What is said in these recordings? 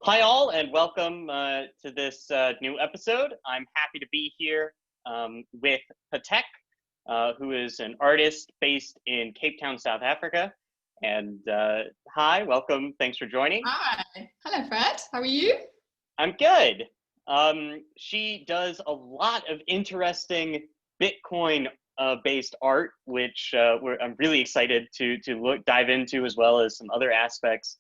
Hi all, and welcome to this new episode. I'm happy to be here with Petek, who is an artist based in Cape Town, South Africa. And hi, welcome. Thanks for joining. Hi. Hello, Fred. How are you? I'm good. She does a lot of interesting Bitcoin based art, which I'm really excited to dive into, as well as some other aspects.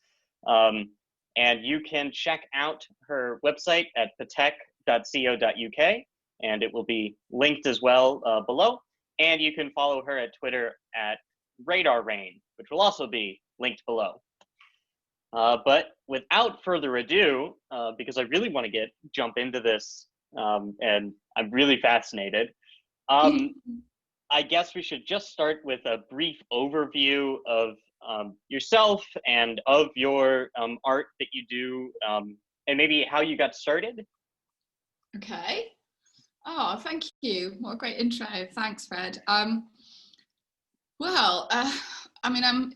And you can check out her website at petek.co.uk, and it will be linked as well below. And you can follow her at Twitter at RadarRain, which will also be linked below. But without further ado, because I really want to jump into this, and I'm really fascinated, I guess we should just start with a brief overview of yourself and of your art that you do, and maybe how you got started. Okay. Oh, thank you. What a great intro. Thanks, Fred. Well, I mean, I'm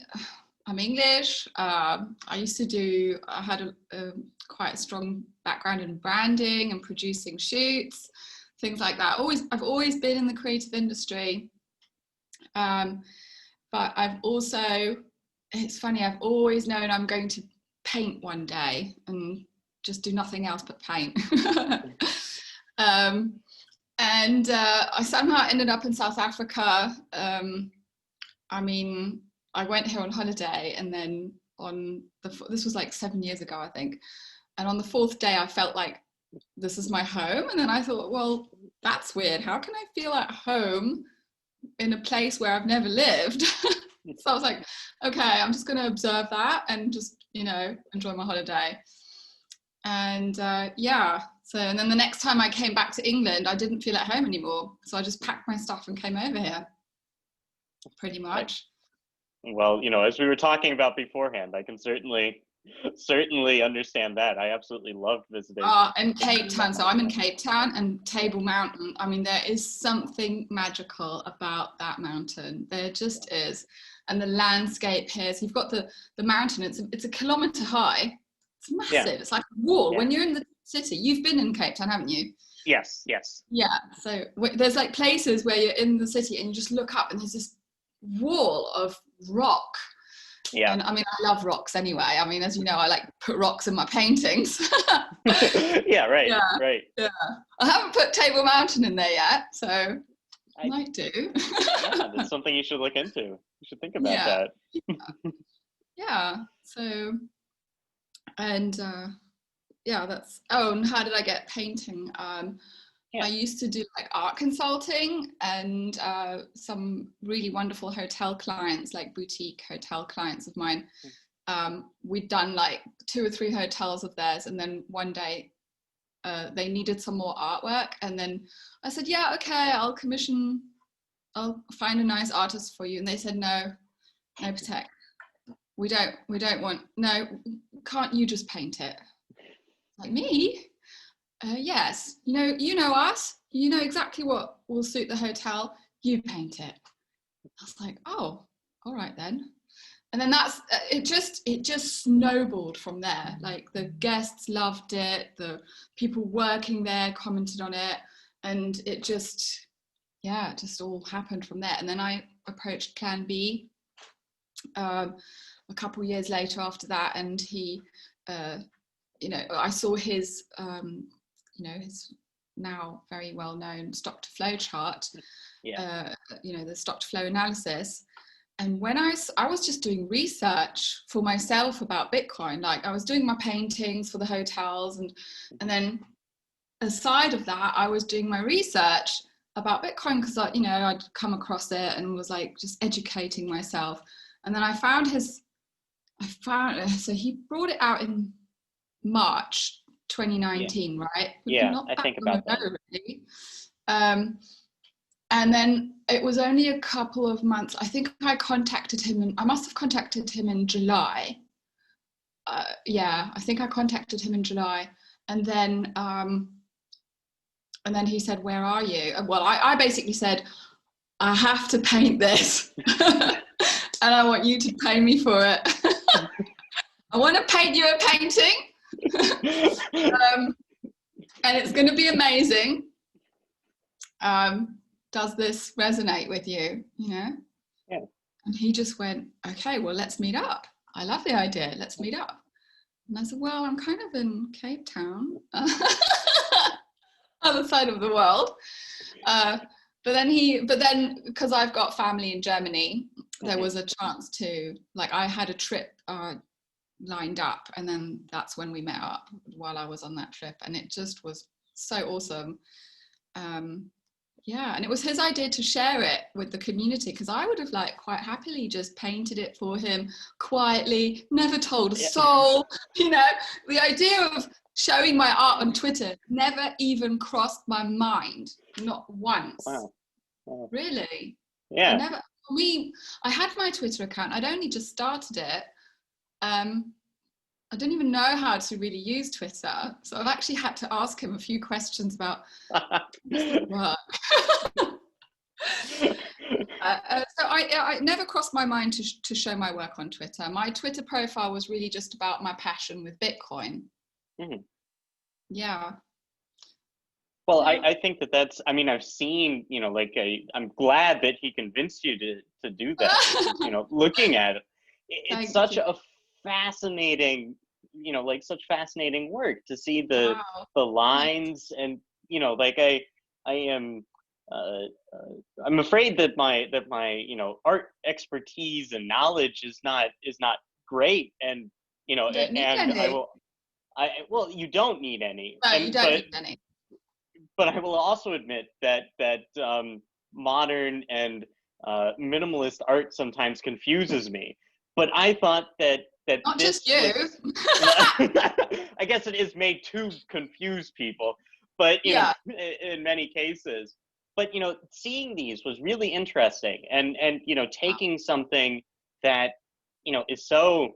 English. I had a quite a strong background in branding and producing shoots, things like that. I've always been in the creative industry. But I've also, it's funny, I've always known I'm going to paint one day and just do nothing else but paint. I somehow ended up in South Africa. I mean, I went here on holiday, and then this was like 7 years ago, I think. And on the fourth day, I felt like this is my home. And then I thought, well, that's weird. How can I feel at home in a place where I've never lived? So I was like, okay, I'm just going to observe that and just, enjoy my holiday. And and then the next time I came back to England, I didn't feel at home anymore. So I just packed my stuff and came over here, pretty much. Well, as we were talking about beforehand, I can certainly understand that. I absolutely loved visiting. And Cape Town. So I'm in Cape Town, and Table Mountain. I mean, there is something magical about that mountain. There just is. And the landscape here. So you've got the mountain. It's a kilometre high. It's massive. Yeah. It's like a wall. Yeah. When you're in the city, you've been in Cape Town, haven't you? Yes. Yeah. So there's like places where you're in the city and you just look up and there's this wall of rock. Yeah. And I mean, I love rocks anyway. I mean, as you know, I like put rocks in my paintings. Yeah, right. Yeah. Right. Yeah. I haven't put Table Mountain in there yet, so I might do. Yeah, that's something you should look into. You should think about that. Yeah. So, and and how did I get painting? I used to do like art consulting, and some really wonderful hotel clients, like boutique hotel clients of mine. We'd done like 2 or 3 hotels of theirs, and then one day they needed some more artwork, and then I said, yeah, okay, I'll find a nice artist for you. And they said, no, Petek, we don't want, no, can't you just paint it? Like, me? Yes, you know us, you know exactly what will suit the hotel, you paint it. I was like, oh, all right then. And then it just snowballed from there. Like, the guests loved it, the people working there commented on it, and it just all happened from there. And then I approached Plan B a couple of years later after that, and he I saw his his now very well known stock to flow chart, the stock to flow analysis. And when I was just doing research for myself about Bitcoin, like I was doing my paintings for the hotels, and then aside of that, I was doing my research about Bitcoin, because I'd come across it and was like just educating myself. And then so he brought it out in March 2019, right? Yeah, I think about that. Really. And then it was only a couple of months. I think I contacted him, I must have contacted him in July. I think I contacted him in July. And then he said, where are you? Well, I basically said, I have to paint this. And I want you to pay me for it. I want to paint you a painting, And it's going to be amazing. Does this resonate with you? You know? Yeah. And he just went, okay, well, let's meet up. I love the idea. Let's meet up. And I said, well, I'm kind of in Cape Town, other side of the world. But then because I've got family in Germany, there was a chance to, like, I had a trip lined up, and then that's when we met up while I was on that trip, and it just was so awesome. Yeah, and it was his idea to share it with the community, because I would have like quite happily just painted it for him quietly, never told a soul. You know, the idea of showing my art on Twitter never even crossed my mind, not once. Wow. Really? Yeah. I had my Twitter account. I'd only just started it. I don't even know how to really use Twitter, so I've actually had to ask him a few questions about work. So I never crossed my mind to show my work on Twitter. My Twitter profile was really just about my passion with Bitcoin. Yeah. Well, I think that's, I mean, I've seen, you know, like, I'm glad that he convinced you to do that. Because, you know, looking at it, it's such a fascinating, you know, like such fascinating work to see the lines, and, you know, like I am, I'm afraid that my you know, art expertise and knowledge is not great, and, you know, and well, you don't need any. No, you don't need any. But I will also admit that modern and minimalist art sometimes confuses me. But I thought that not this just you. I guess it is made to confuse people, but you know, in many cases. But you know, seeing these was really interesting, and you know, taking something that, you know, is so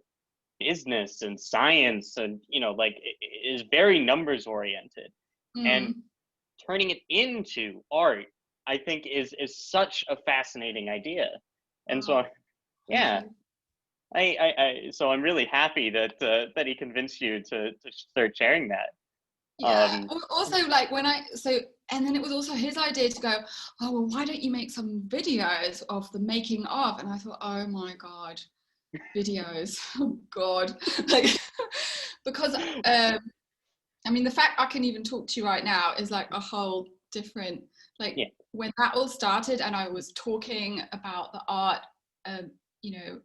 business and science, and, you know, like, is very numbers oriented, and turning it into art, I think is such a fascinating idea. And so, yeah, so I'm really happy that that he convinced you to start sharing that. Yeah. Also, like, and then it was also his idea to go, oh, well, why don't you make some videos of the making of? And I thought, oh my God, videos, oh God. Like, because, I mean, the fact I can even talk to you right now is like a whole different, like, when that all started and I was talking about the art, you know,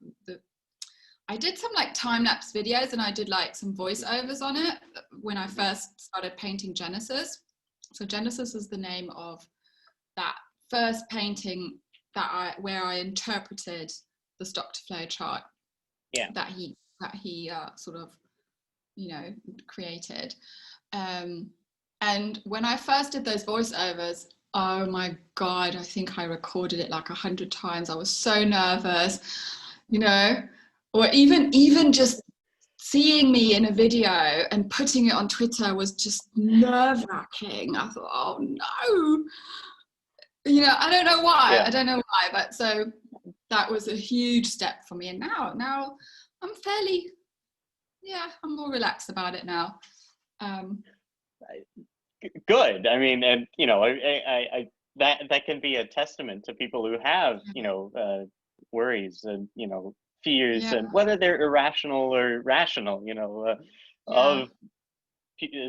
I did some like time-lapse videos, and I did like some voiceovers on it when I first started painting Genesis. So Genesis is the name of that first painting where I interpreted the stock to flow chart that he sort of, you know, created. And when I first did those voiceovers, oh my God, I think I recorded it like 100 times. I was so nervous, you know. Or even just seeing me in a video and putting it on Twitter was just nerve-wracking. I thought, oh no, you know, I don't know why, but so that was a huge step for me. And now I'm I'm more relaxed about it now. Good. I mean, and you know, I that can be a testament to people who have, you know, worries and, you know, fears, and whether they're irrational or rational, you know, of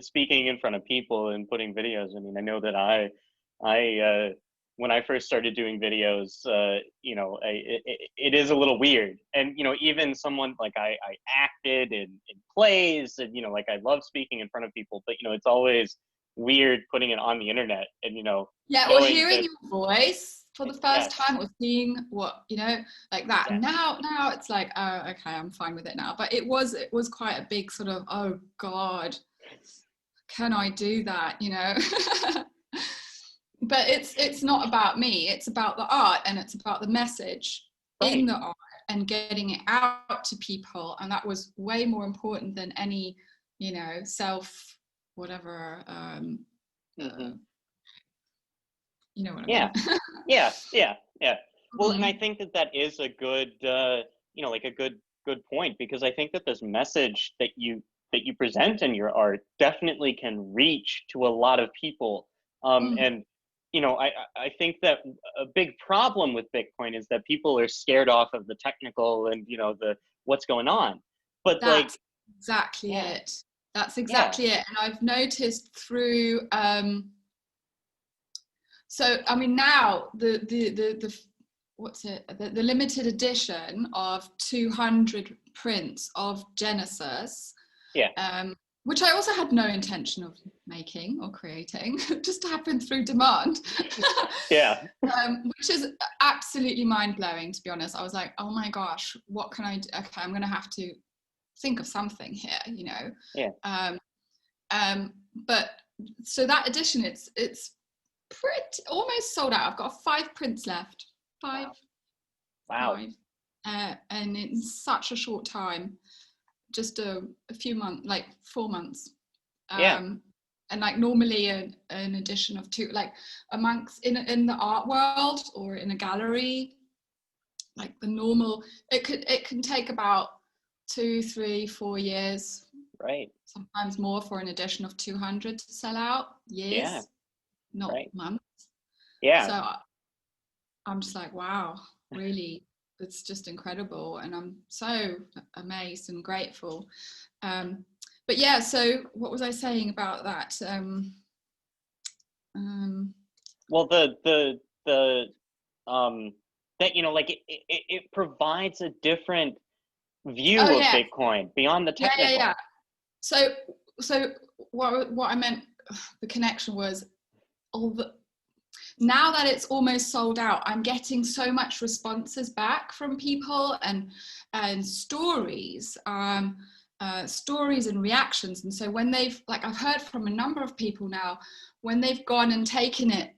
speaking in front of people and putting videos. I mean, I know that I when I first started doing videos, you know, it is a little weird, and, you know, even someone like I acted in plays, and, you know, like, I love speaking in front of people, but, you know, it's always weird putting it on the internet, and, you know, or hearing your voice for the first time, or seeing what, you know, like that. Now it's like, oh, okay, I'm fine with it now. But it was quite a big sort of, oh God, can I do that, you know? But it's not about me, it's about the art, and it's about the message in the art and getting it out to people. And that was way more important than any, you know, self whatever, you know what I mean? Yeah. Well, and I think that is a good, you know, like a good point, because I think that this message that you that you present in your art definitely can reach to a lot of people. Mm. And I think that a big problem with Bitcoin is that people are scared off of the technical and the what's going on. But That's exactly yeah, it. That's yeah, exactly it. And I've noticed through so I mean now the what's it, the limited edition of 200 prints of Genesis, yeah, which I also had no intention of making or creating, just happened through demand. yeah, Which is absolutely mind-blowing, to be honest. I was like, oh my gosh, what can I do? Okay, I'm gonna have to think of something here, yeah. but so that edition, it's pretty almost sold out. I've got 5 prints left. Five. Wow. And in such a short time, just a few months, like 4 months. Yeah. And like normally an edition of 2, like amongst in the art world or in a gallery, like the normal, it can take about 2, 3, 4 years, Right. sometimes more, for an edition of 200 to sell out. Years, Yeah. not Right. months. Yeah. So I'm just like, wow, really, it's just incredible, and I'm so amazed and grateful. But yeah, so what was I saying about that? Well, the that like it provides a different Oh view of yeah, Bitcoin beyond the yeah. technical. So what I meant, the connection was, all the, now that it's almost sold out, I'm getting so much responses back from people, and stories, stories and reactions. And so when they've, like, I've heard from a number of people now, when they've gone and taken it,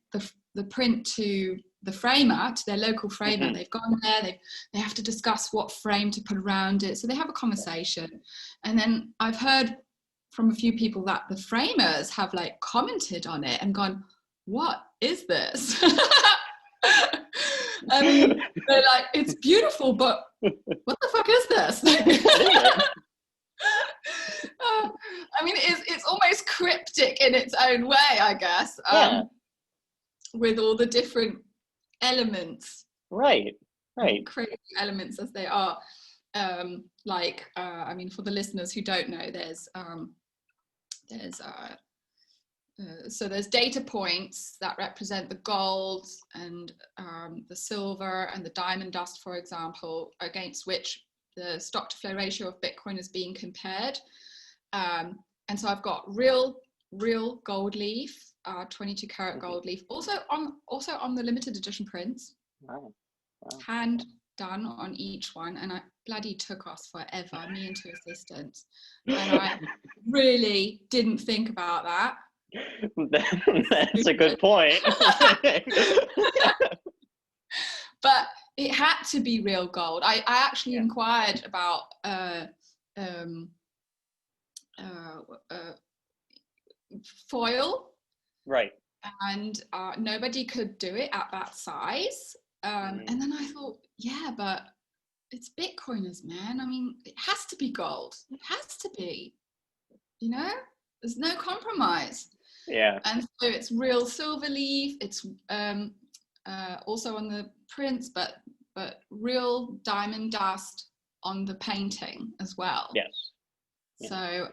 the print, to the framer, to their local framer, Mm-hmm. they've gone there, they have to discuss what frame to put around it. So they have a conversation. And then I've heard from a few people that the framers have like commented on it and gone, what is this? I mean, they're like, it's beautiful, but what the fuck is this? What is it? I mean, it's almost cryptic in its own way, I guess, Yeah. with all the different elements, Right. Right. crazy elements as they are. I mean, for the listeners who don't know, so there's data points that represent the gold and the silver and the diamond dust, for example, against which the stock to flow ratio of Bitcoin is being compared. And so I've got real gold leaf, 22 karat gold leaf, also on the limited edition prints. Wow. Wow. Hand done on each one, and I bloody took us forever, me and 2 assistants, and I really didn't think about that. That's a good point. But it had to be real gold. I actually inquired about foil, Right. and nobody could do it at that size. And then I thought, yeah, but it's Bitcoiners, man. I mean, it has to be gold. It has to be, there's no compromise. Yeah. And so it's real silver leaf. It's also on the prints, but real diamond dust on the painting as well. Yes. Yeah. So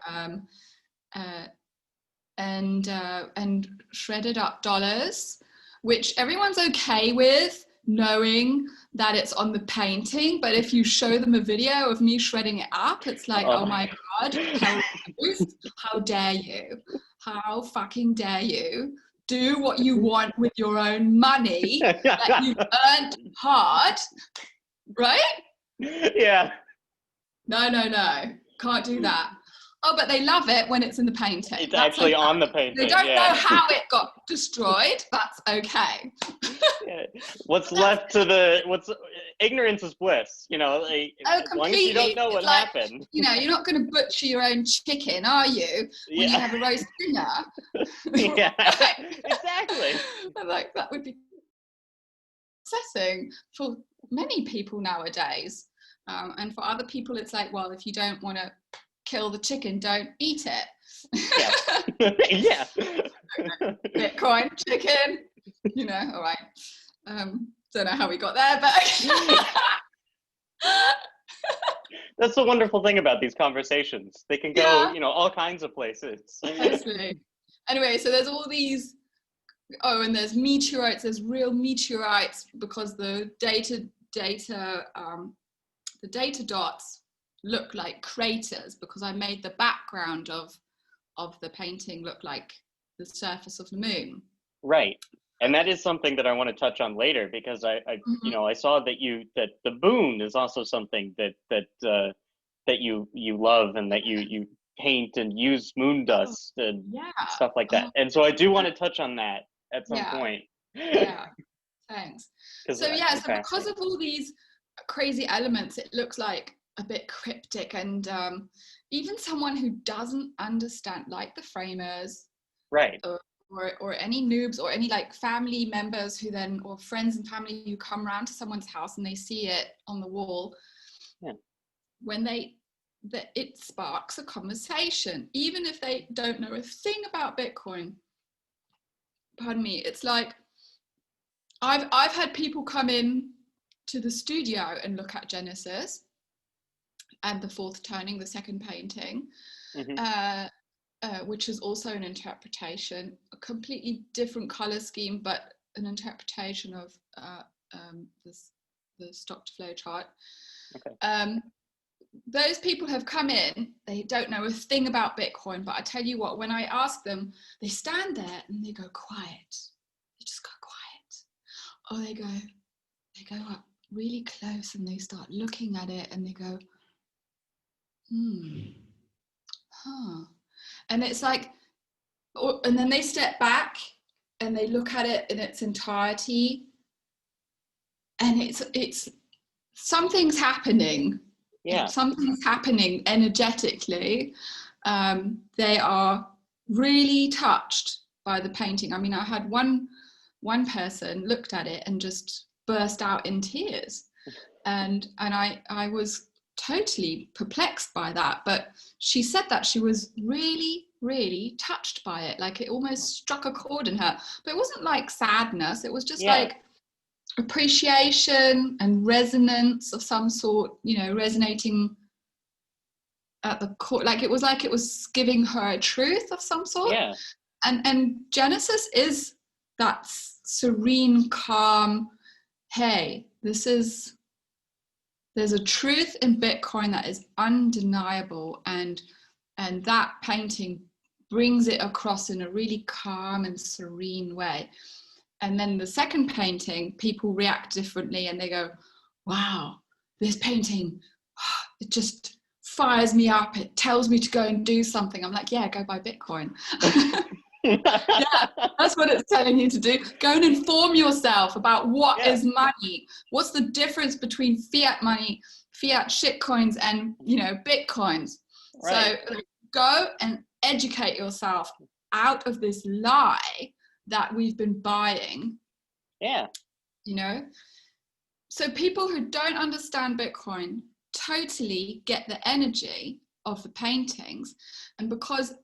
and shredded up dollars, which everyone's okay with knowing that it's on the painting, but if you show them a video of me shredding it up, it's like, oh my god, how dare you, how fucking dare you do what you want with your own money that you've earned hard, right? Yeah. No, can't do that. Oh, but they love it when it's in the painting. It's actually on the painting. They don't know how it got destroyed. That's okay. Yeah. What's left to ignorance is bliss, like, as long as you don't know what happened. You're not going to butcher your own chicken, are you? When you have a roast dinner. Yeah, exactly. Like, that would be upsetting for many people nowadays. And for other people, it's like, well, if you don't want to kill the chicken, don't eat it. Yeah. Yeah. Bitcoin, chicken, you know, all right. Don't know how we got there, but That's the wonderful thing about these conversations. They can go, yeah, all kinds of places. totally. Anyway, so there's all these, and there's meteorites, there's real meteorites, because the data dots look like craters, because I made the background of the painting look like the surface of the moon. Right. And that is something that I want to touch on later, because I saw that the moon is also something that you love, and that you paint and use moon dust and stuff like that. And so I do want to touch on that at some point. Yeah, thanks. So so because of all these crazy elements, it looks like a bit cryptic, and even someone who doesn't understand, like the framers, right, or any noobs, or any like family members who then, or friends and family who come around to someone's house and they see it on the wall, when it sparks a conversation, even if they don't know a thing about Bitcoin. Pardon me. It's like I've had people come in to the studio and look at Genesis and the fourth turning, the second painting, which is also an interpretation, a completely different color scheme, but an interpretation of the stock to flow chart. Okay. Those people have come in, they don't know a thing about Bitcoin, but I tell you what, when I ask them, they stand there and they go quiet. They just go quiet. Or they go up really close and they start looking at it and they go, and it's like, and then they step back and they look at it in its entirety, and it's something's happening. Yeah. Something's happening energetically. They are really touched by the painting. I mean, I had one person looked at it and just burst out in tears, and I was totally perplexed by that. But she said that she was really, really touched by it, like it almost struck a chord in her. But it wasn't like sadness, it was just like appreciation and resonance of some sort, resonating at the core, like it was giving her a truth of some sort. And Genesis is that serene, calm, hey, there's a truth in Bitcoin that is undeniable, and that painting brings it across in a really calm and serene way. And then the second painting, people react differently and they go, wow, this painting, it just fires me up. It tells me to go and do something. I'm like, yeah, go buy Bitcoin. Yeah, that's what it's telling you to do. Go and inform yourself about what is money. What's the difference between fiat money, fiat shitcoins, and Bitcoins? Right. So go and educate yourself out of this lie that we've been buying. So people who don't understand Bitcoin totally get the energy of the paintings, and because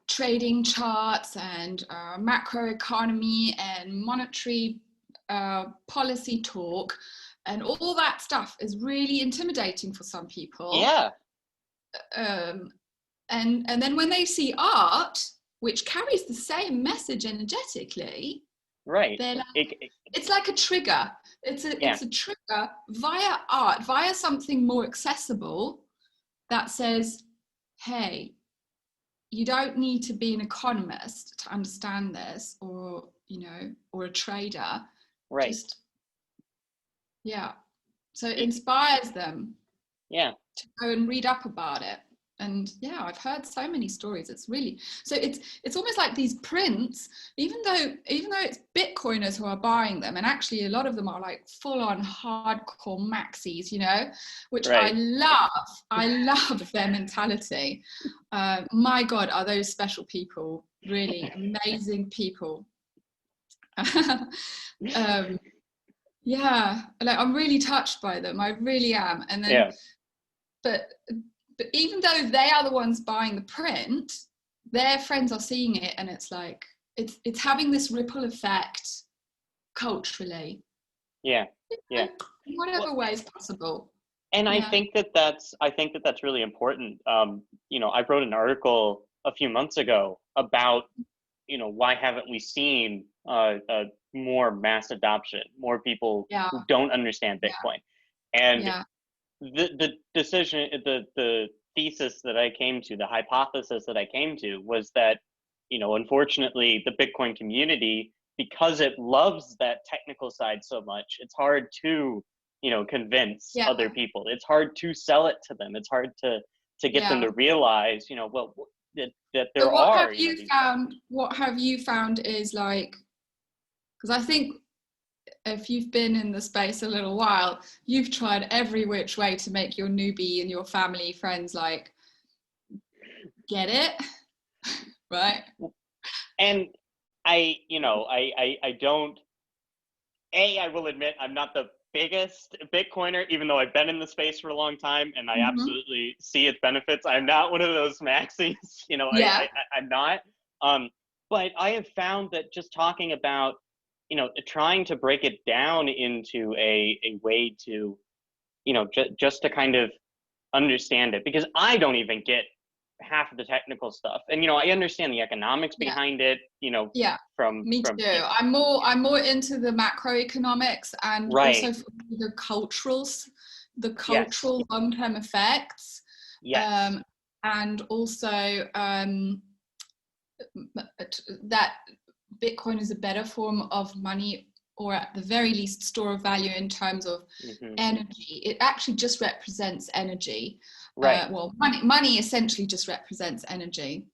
trading charts and macroeconomy and monetary policy talk and all that stuff is really intimidating for some people. And then when they see art, which carries the same message energetically, they're like, it's like a trigger. It's a trigger via art, via something more accessible that says, hey, you don't need to be an economist to understand this, or a trader. So it inspires them to go and read up about it. And I've heard so many stories. It's really, so it's almost like these prints, even though it's Bitcoiners who are buying them, and actually a lot of them are like full on hardcore maxis, which I love their mentality. My God, are those special people, really amazing people. yeah, like I'm really touched by them. I really am. And then, Yeah. but even though they are the ones buying the print, their friends are seeing it, and it's like it's having this ripple effect culturally. Yeah. Yeah. In whatever Well, way is possible. and Yeah. I think that that's really important. You know, I wrote an article a few months ago about, you know, why haven't we seen more mass adoption, more people Yeah. who don't understand Yeah. Bitcoin, and Yeah. the decision, the thesis that I came to, the hypothesis that I came to was that, you know, unfortunately, the Bitcoin community, because it loves that technical side so much, it's hard to, you know, convince Yeah. other people. It's hard to sell it to them. It's hard to get them Yeah. to realize, you know, well, that So there what have are, you know, you these. found? What have you found is like, because I think if you've been in the space a little while, you've tried every which way to make your newbie and your family friends like get it, right? And I, you know, I don't, I will admit I'm not the biggest Bitcoiner, even though I've been in the space for a long time and I Mm-hmm. absolutely see its benefits. I'm not one of those maxis, you know, Yeah. I'm not. Um, but I have found that just talking about, you know, trying to break it down into a way to, you know, just to kind of understand it, because I don't even get half of the technical stuff. And, you know, I understand the economics Yeah. behind it, you know, Yeah. Me from, too. I'm more into the macroeconomics and right. also the Yes. cultural long-term effects, Yes. and also that Bitcoin is a better form of money, or at the very least store of value in terms of Hmm. energy. It actually just represents energy. Right. Well, money essentially just represents energy.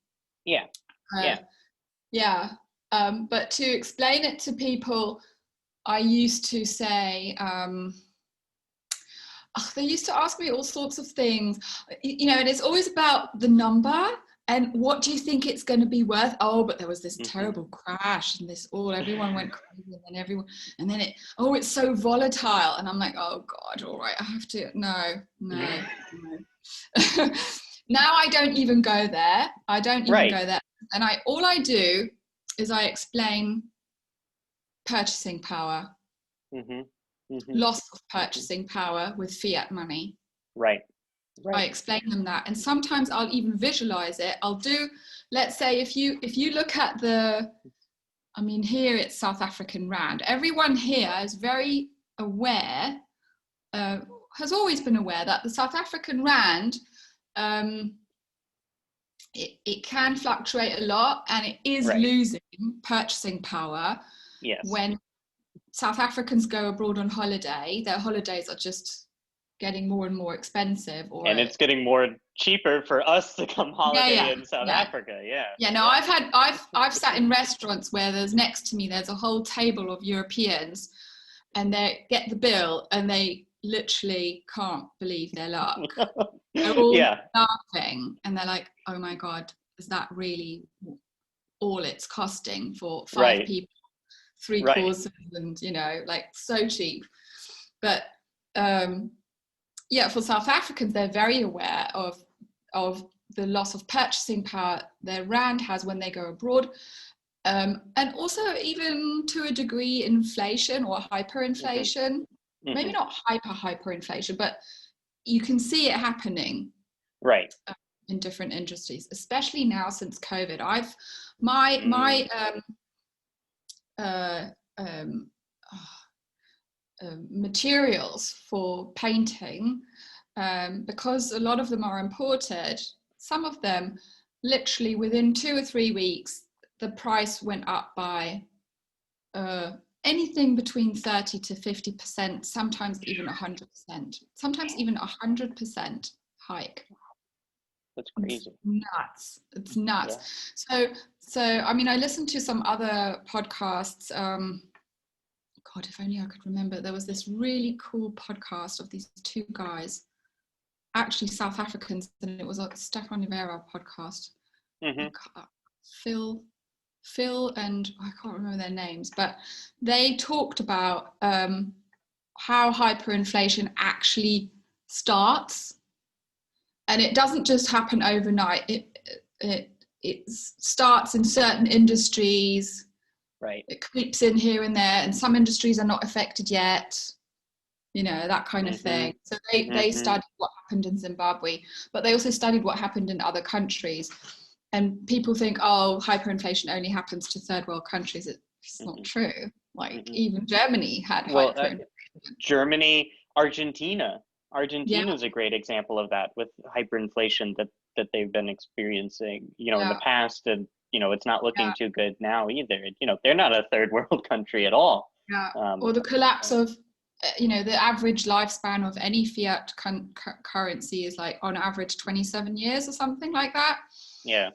Yeah. Uh, Yeah. yeah. But to explain it to people, I used to say, they used to ask me all sorts of things, you know, and it's always about the number and what do you think it's going to be worth. Oh, but there was this Hmm. terrible crash and this all everyone went crazy, and then it's so volatile, and I'm like, oh god, all right, I have to no. Now I don't even go there. Right. And all I do is I explain purchasing power, Hmm. Hmm. loss of Hmm. purchasing power with fiat money. Right. I Right. explain them that, and sometimes I'll even visualize it. I'll do, let's say, if you look at I mean, here it's South African rand. Everyone here is very aware, has always been aware that the South African rand, um, it can fluctuate a lot, and it is Right. losing purchasing power Yes. when South Africans go abroad on holiday. Their holidays are just getting more and more expensive, And it's getting more cheaper for us to come yeah, holiday yeah, in South yeah. Africa. Yeah. Yeah, no, Yeah. I've sat in restaurants where there's next to me there's a whole table of Europeans, and they get the bill and they literally can't believe their luck. They're all Yeah. laughing and they're like, "Oh my god, is that really all it's costing for five Right. people, three Right. courses, and you know, like so cheap?" But um, yeah, for South Africans, they're very aware of the loss of purchasing power their rand has when they go abroad, and also even to a degree inflation or Hmm. hyperinflation. Maybe Hmm. not hyperinflation, but you can see it happening Right. in different industries, especially now since COVID. I've my Mm. uh, um, materials for painting, because a lot of them are imported, some of them literally within 2 or 3 weeks, the price went up by anything between 30 to 50%, sometimes even 100%, sometimes even 100% hike. That's It's crazy. nuts. It's Yeah. nuts. So I mean, I listened to some other podcasts. God, if only I could remember. There was this really cool podcast of these two guys, actually South Africans, and it was a Stefan Rivera podcast. Hmm. Phil, and I can't remember their names, but they talked about how hyperinflation actually starts. And it doesn't just happen overnight. It starts in certain industries. Right. It creeps in here and there, and some industries are not affected yet. That kind of thing. So they studied what happened in Zimbabwe, but they also studied what happened in other countries. And people think, oh, hyperinflation only happens to third world countries. It's not true. Like even Germany had hyperinflation. Germany, Argentina Yeah. is a great example of that, with hyperinflation that they've been experiencing, in the past, and it's not looking too good now either. They're not a third world country at all. Yeah. Or the collapse of the average lifespan of any fiat currency is like on average 27 years or something like that. Yeah.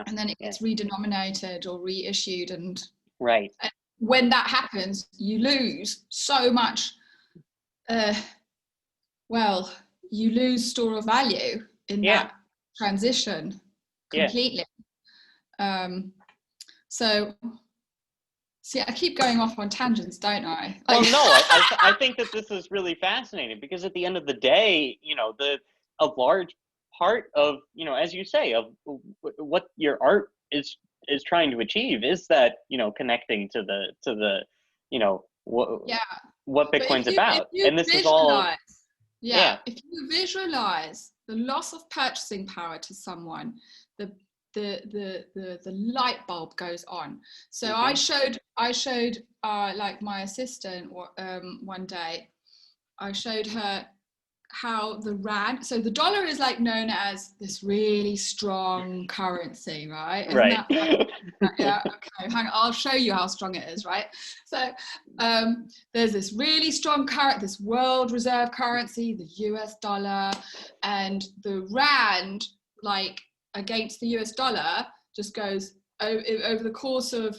And then it gets redenominated or reissued, and right. And when that happens, you lose so much. You lose store of value in that transition completely. So see, I keep going off on tangents, don't I? Well, no, I think that this is really fascinating, because at the end of the day, a large part of, as you say, of what your art is trying to achieve is that, connecting to the what Bitcoin's about. And this is all. If you visualize the loss of purchasing power to someone, the light bulb goes on. So I showed like my assistant one day, I showed her how the rand, so the dollar is like known as this really strong currency, right? Right. Yeah, okay, hang on, I'll show you how strong it is, right? So there's this really strong this world reserve currency, the US dollar, and the rand, like against the US dollar, just goes over the course of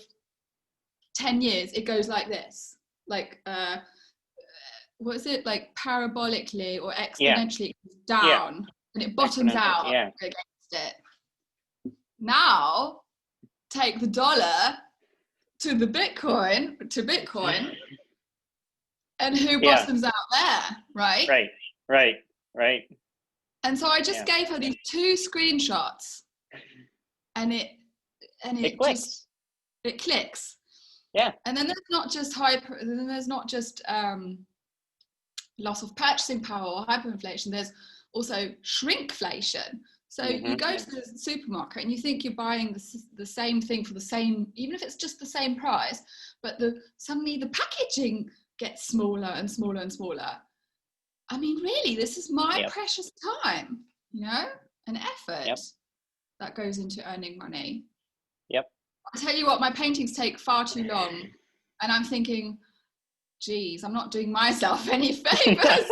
10 years, it goes like this, like what is it, like parabolically or exponentially down, and it bottoms out against it. Now take the dollar to Bitcoin, and who bottoms out there, right? Right. And so I just gave her these two screenshots, and it clicks. It clicks. Yeah. And then there's not just loss of purchasing power or hyperinflation, there's also shrinkflation. So you go to the supermarket and you think you're buying the same thing for the same, even if it's just the same price, but suddenly the packaging gets smaller and smaller and smaller. I mean, really, this is my precious time, and effort that goes into earning money. I'll tell you what, my paintings take far too long, and I'm thinking, geez, I'm not doing myself any favors.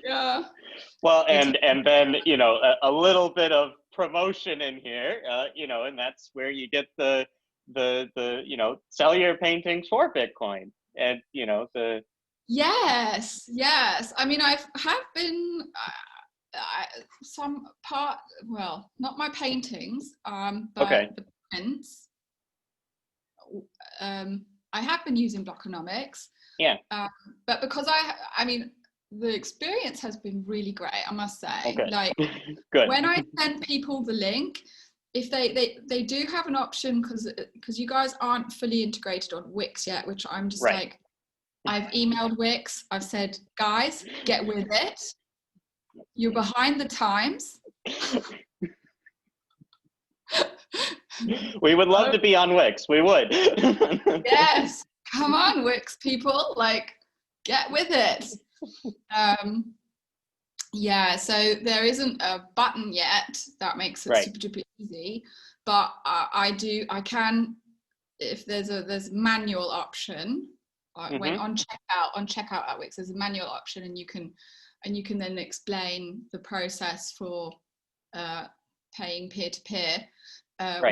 Yeah. Well, and then a little bit of promotion in here, and that's where you get the sell your paintings for Bitcoin, and Yes. I mean, I have been some part. Well, not my paintings, but the prints. I have been using Blockonomics. Yeah. But because I mean, the experience has been really great, I must say. Okay. Like, good. When I send people the link, if they do have an option, because you guys aren't fully integrated on Wix yet, which I'm just like, I've emailed Wix. I've said, guys, get with it. You're behind the times. We would love to be on Wix. We would. Yes. Come on, Wix people. Like, get with it. So there isn't a button yet that makes it super duper easy. But I can, if there's a manual option, when on checkout at Wix, there's a manual option, and you can then explain the process for paying peer-to-peer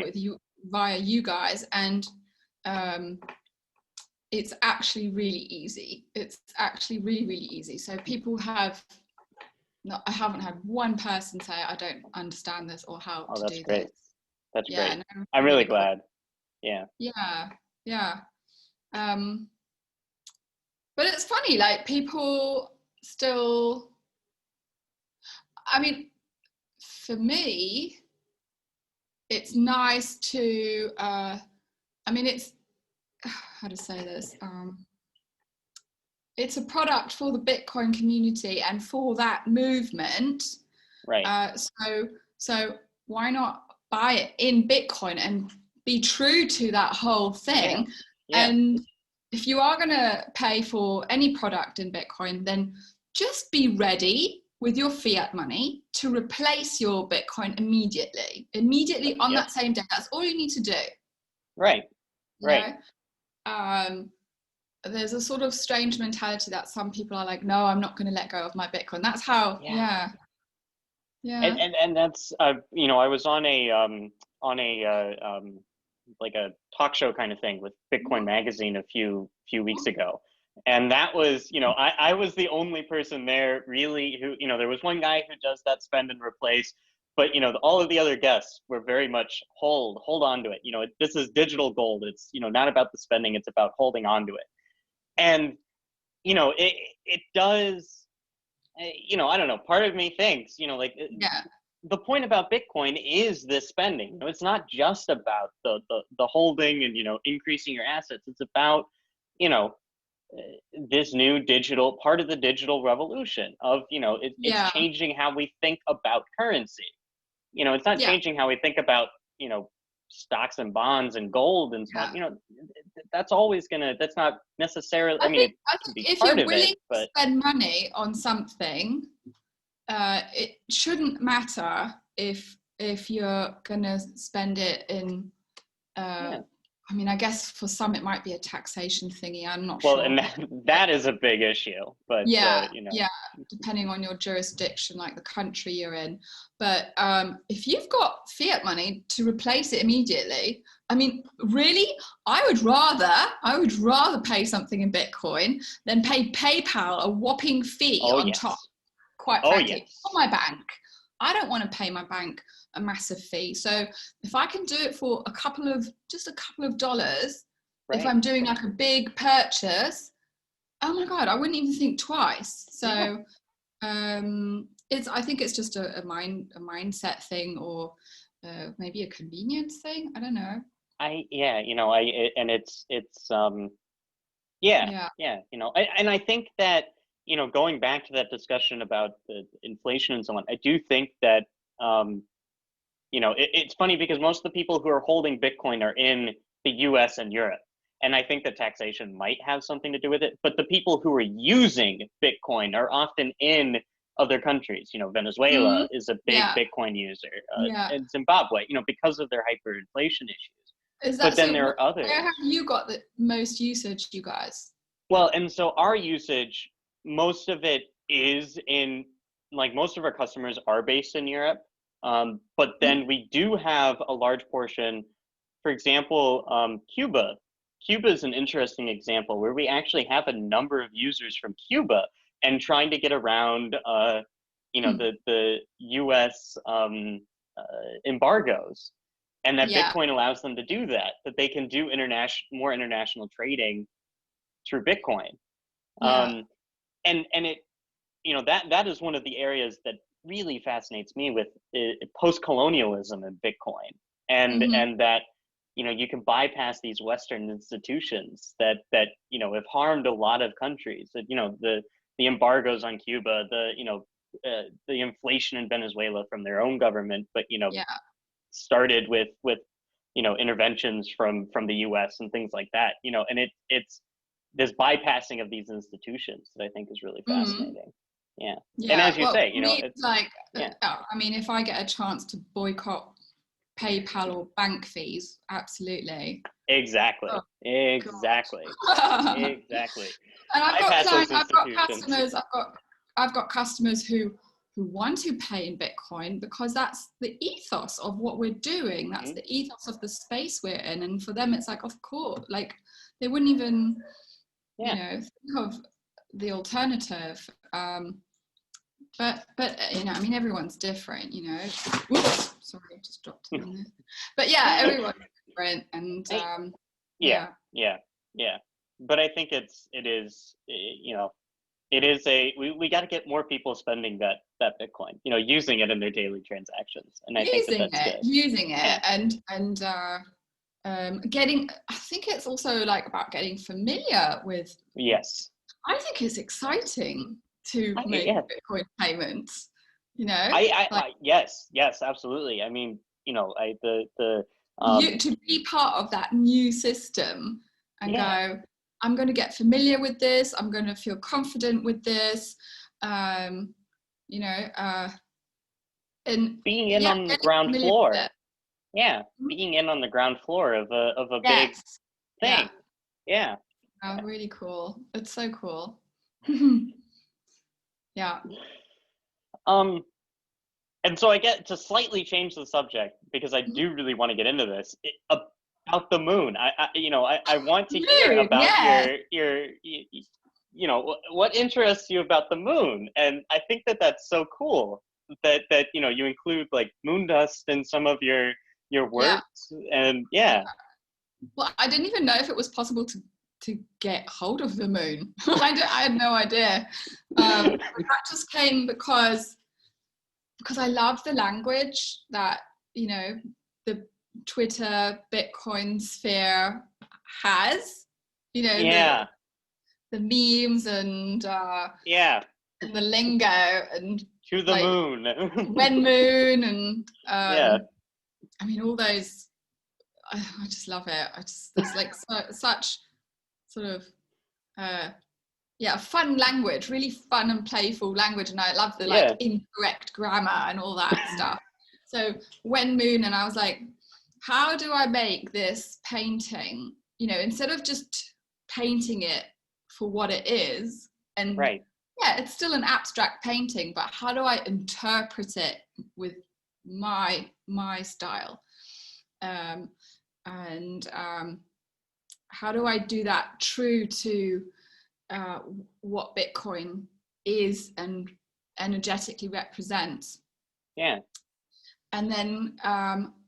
with you via you guys, and it's actually really easy. It's actually really, really easy. So people I haven't had one person say, I don't understand this or how to do great. this. That's great. No, I'm really glad. Yeah. Yeah. But it's funny, like people still, I mean, for me, it's nice to, it's, how to say this? It's a product for the Bitcoin community and for that movement. Right. So why not buy it in Bitcoin and be true to that whole thing? Yeah. And if you are going to pay for any product in Bitcoin, then just be ready with your fiat money to replace your Bitcoin immediately on that same day. That's all you need to do. Right. You know? There's a sort of strange mentality that some people are like, no, I'm not going to let go of my Bitcoin. That's how, yeah. And that's you know, I was on a like a talk show kind of thing with Bitcoin Magazine a few weeks ago, and that was, you know, I was the only person there really who, you know, there was one guy who does that spend and replace, but you know, all of the other guests were very much hold on to it. You know, this is digital gold. It's, you know, not about the spending. It's about holding on to it. And you know, it does, you know, I don't know, part of me thinks, you know, like the point about Bitcoin is the spending. You know, it's not just about the holding and, you know, increasing your assets. It's about, you know, this new digital part of the digital revolution of, you know, it's changing how we think about currency. You know, it's not changing how we think about, you know, stocks and bonds and gold and stuff. You know, that's always gonna, that's not necessarily, I mean, it can be if part you're of willing it, but to spend money on something, it shouldn't matter if you're gonna spend it in I mean, I guess for some it might be a taxation thingy, I'm not sure. Well, and that is a big issue, but you know. Depending on your jurisdiction, like the country you're in. But if you've got fiat money to replace it immediately, I mean, really, I would rather pay something in Bitcoin than pay PayPal a whopping fee on top, quite frankly, for my bank. I don't want to pay my bank a massive fee. So if I can do it for a couple of dollars, if I'm doing like a big purchase, oh my God, I wouldn't even think twice. So I think it's just a mindset thing, or maybe a convenience thing. I don't know. You know, and it's you know, and I think that, you know, going back to that discussion about the inflation and so on, I do think that, you know, it's funny because most of the people who are holding Bitcoin are in the US and Europe. And I think that taxation might have something to do with it. But the people who are using Bitcoin are often in other countries. You know, Venezuela is a big Bitcoin user, and Zimbabwe, you know, because of their hyperinflation issues. But then there are others. Where have you got the most usage, you guys? Well, and so our usage, most of it is in, like, most of our customers are based in Europe. But then we do have a large portion, for example, Cuba. Cuba is an interesting example where we actually have a number of users from Cuba and trying to get around, you know, the U.S. Embargoes, and that Bitcoin allows them to do that they can do more international trading through Bitcoin. And it, you know, that is one of the areas that really fascinates me with post-colonialism and Bitcoin, and that, you know, you can bypass these Western institutions that you know, have harmed a lot of countries. That, you know, the embargoes on Cuba, the inflation in Venezuela from their own government, but, you know, started with you know, interventions from the U.S. and things like that. You know, and it's this bypassing of these institutions that I think is really fascinating. Yeah. And as you say, you know, it's like, I mean, if I get a chance to boycott PayPal or bank fees, absolutely. Exactly. Oh, exactly. And I've got customers who want to pay in Bitcoin because that's the ethos of what we're doing. That's the ethos of the space we're in. And for them, it's like, of course, like they wouldn't even, you know, think of the alternative. But you know, I mean, everyone's different, you know. Whoops, sorry, I just dropped it in there. But yeah, everyone's different, and yeah. but I think it is, it is we got to get more people spending that Bitcoin, using it in their daily transactions, and I think that's good. Using it, Yeah. and getting. I think it's also like about getting familiar with. Yes. I think it's exciting to make Bitcoin payments. Yes, absolutely. I mean, to be part of that new system and go, I'm going to get familiar with this. I'm going to feel confident with this. And being in on the ground floor. Yeah, being in on the ground floor of a big thing. Yeah. Oh, really cool. It's so cool. Yeah. And so I get to slightly change the subject because I do really want to get into this about the moon. I want to hear about your what interests you about the moon, and I think that's so cool that you include like moon dust in some of your works, and Well, I didn't even know if it was possible to get hold of the moon. I had no idea. That just came because I love the language that the Twitter Bitcoin sphere has. The memes and the lingo and to the moon, when moon, and I mean all those. I just love it. There's like such sort of fun language, really fun and playful language, and I love the like incorrect grammar and all that stuff. So when moon, and I was like, how do I make this painting, instead of just painting it for what it is, and it's still an abstract painting, but how do I interpret it with my style, and how do I do that true to what Bitcoin is and energetically represents. And then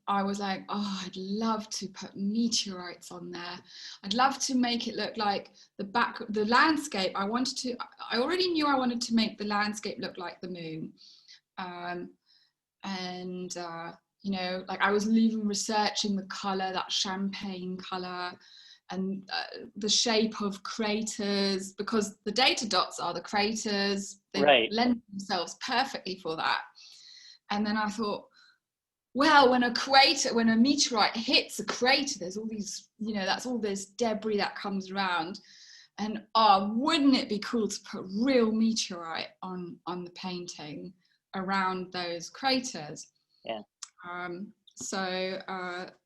I was like, I'd love to put meteorites on there. I'd love to make it look like the landscape. I already knew I wanted to make the landscape look like the moon. Like I was even researching the color, that champagne color, and the shape of craters, because the data dots are the craters. They lend themselves perfectly for that. And then I thought, well, when a meteorite hits a crater, there's all these, that's all this debris that comes around. And wouldn't it be cool to put real meteorite on the painting around those craters? So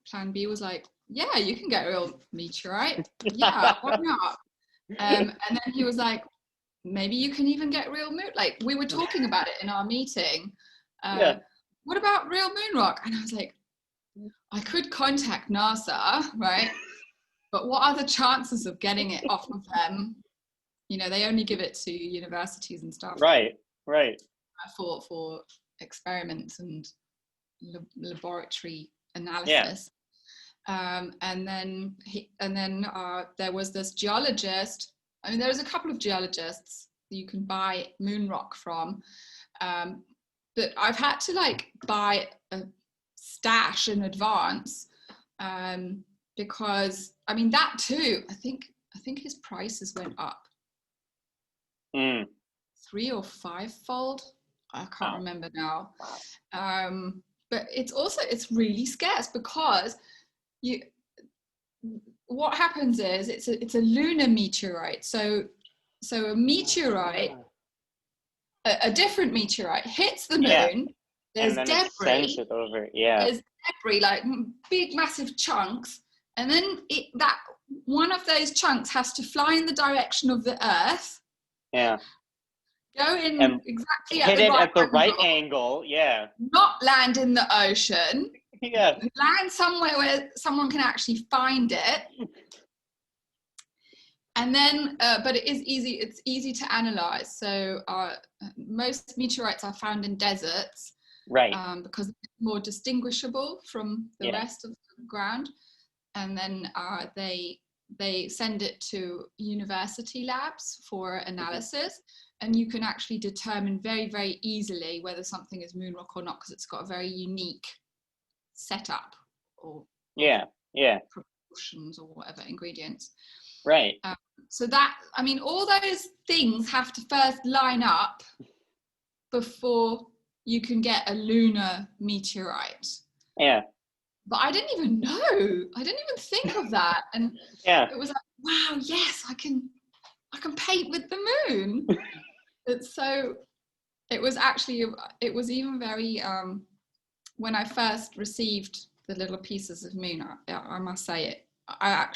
plan B was like, yeah, you can get a real meteorite. Yeah, why not? And then he was like, maybe you can even get real moon. Like we were talking about it in our meeting. What about real moon rock? And I was like, I could contact NASA, right? But what are the chances of getting it off of them? They only give it to universities and stuff. Right. For experiments and laboratory analysis. And then there was this geologist. I mean, there was a couple of geologists that you can buy moon rock from, but I've had to like buy a stash in advance, because I mean that too. I think his prices went up 3 or 5-fold. I can't remember now. But it's really scarce because what happens is it's a lunar meteorite. So a meteorite, a different meteorite hits the moon. There's debris. It over. There's debris, like big, massive chunks, and then that one of those chunks has to fly in the direction of the Earth. Go in and exactly at the right angle. Not land in the ocean. Land somewhere where someone can actually find it. And then, but it's easy to analyze. So most meteorites are found in deserts. Because they're more distinguishable from the rest of the ground. And then they send it to university labs for analysis, and you can actually determine very, very easily whether something is moon rock or not, because it's got a very unique setup or proportions or whatever ingredients. Right. So that, I mean, all those things have to first line up before you can get a lunar meteorite. Yeah. But I didn't even know. I didn't even think of that. And it was like, wow, yes, I can paint with the moon. So it was actually, it was even very, when I first received the little pieces of moon, I must say it, I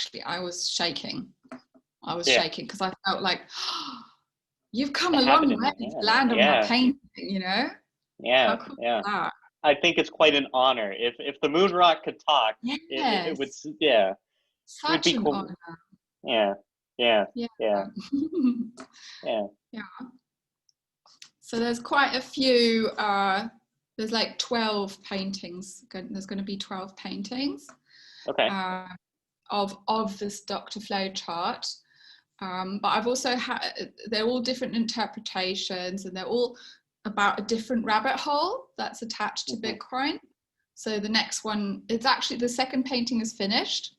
was shaking. I was shaking because I felt like, oh, you've come a long way to land on my painting, you know? Yeah. How cool is that? I think it's quite an honor. If the moon rock could talk, it would, Such it would be cool. honor. Yeah. So there's quite a few, there's like 12 paintings. There's going to be 12 paintings of this Dr. Flow chart. But I've also had, they're all different interpretations, and they're all about a different rabbit hole that's attached to Bitcoin. So the next one, it's actually, the second painting is finished.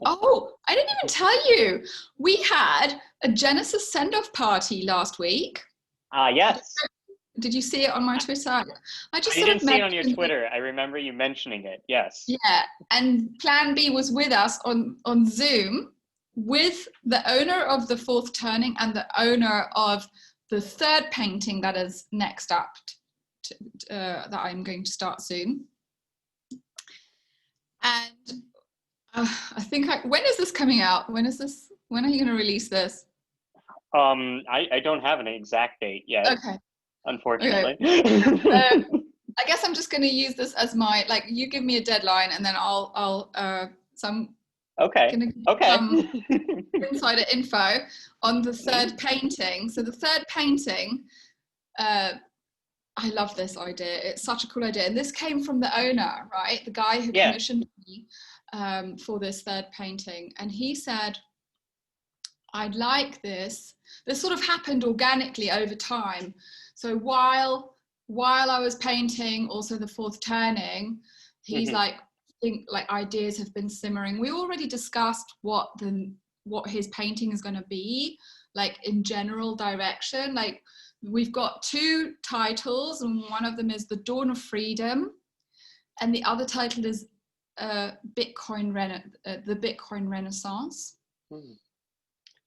Oh, I didn't even tell you. We had a Genesis send-off party last week. Yes. Did you see it on my Twitter? I didn't see it on your Twitter. I remember you mentioning it. Yes. Yeah, and Plan B was with us on Zoom with the owner of the fourth turning and the owner of the third painting that is next up, that I'm going to start soon. And I think, when is this coming out? When are you going to release this? I don't have an exact date yet. Okay. Unfortunately. Okay. I guess I'm just going to use this as my, like, you give me a deadline, and then I'll some. Going to give some insider info on the third painting. So the third painting, I love this idea. It's such a cool idea. And this came from the owner, right? The guy who commissioned me for this third painting. And he said, I'd like this. This sort of happened organically over time. So while I was painting also the fourth turning, he's like, think like ideas have been simmering. We already discussed what his painting is going to be, like in general direction. Like we've got two titles, and one of them is The Dawn of Freedom, and the other title is the Bitcoin Renaissance.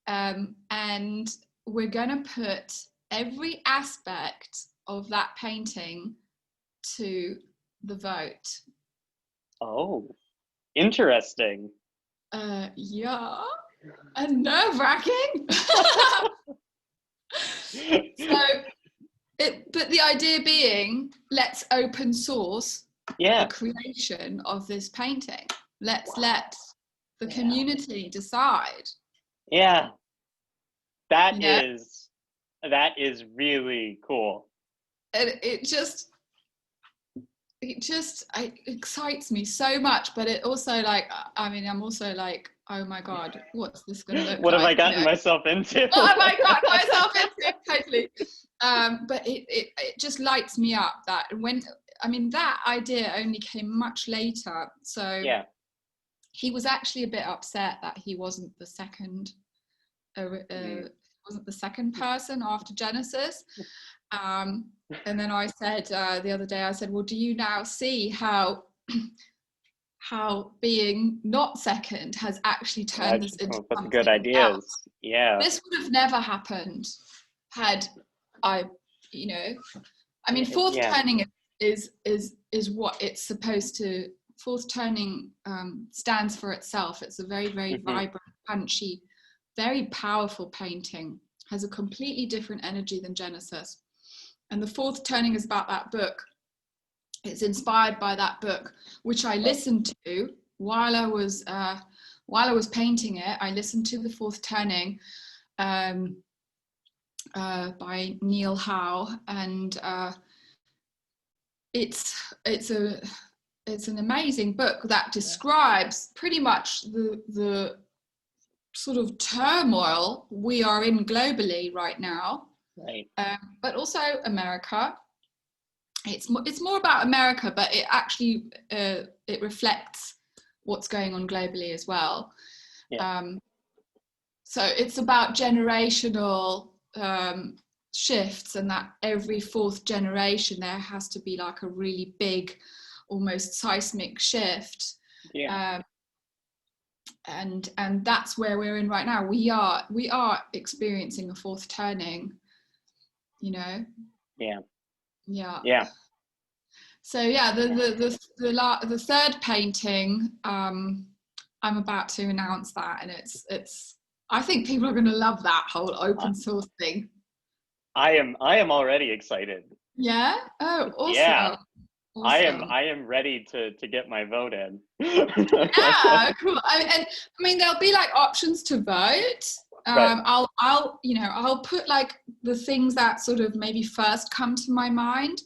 And we're going to put every aspect of that painting to the vote. Oh, interesting. Yeah, and nerve-wracking. But the idea being, let's open source the creation of this painting. Let's let the community decide. Yeah, that is really cool. And it just excites me so much, but it also, like, I mean, I'm also like, oh my God, what's this going to look like? What have I gotten myself into? What have I gotten myself into? Totally. But it just lights me up that that idea only came much later. So he was actually a bit upset that he wasn't the second, person after Genesis. And then I said the other day, I said, well, do you now see how being not second has actually turned this into something good ideas else? This would have never happened had I, fourth turning is what it's supposed to. Fourth turning stands for itself. It's a very, very vibrant, punchy, very powerful painting. Has a completely different energy than Genesis. And the fourth turning is about that book. It's inspired by that book, which I listened to while I was painting it. I listened to the fourth turning by Neil Howe, and it's an amazing book that describes pretty much the sort of turmoil we are in globally right now, Right. but also America. It's more about America, but it actually it reflects what's going on globally as well. Yeah. So it's about generational shifts, and that every fourth generation there has to be like a really big, almost seismic shift. Yeah. And that's where we're in right now. We are experiencing a fourth turning, you know. Yeah. So yeah, the third painting, I'm about to announce that, and it's I think people are going to love that whole open source thing. I am already excited. Yeah. Oh, awesome. Yeah. Awesome. I am ready to get my vote in. Yeah, cool. I mean, there'll be like options to vote. Right. I'll put like the things that sort of maybe first come to my mind,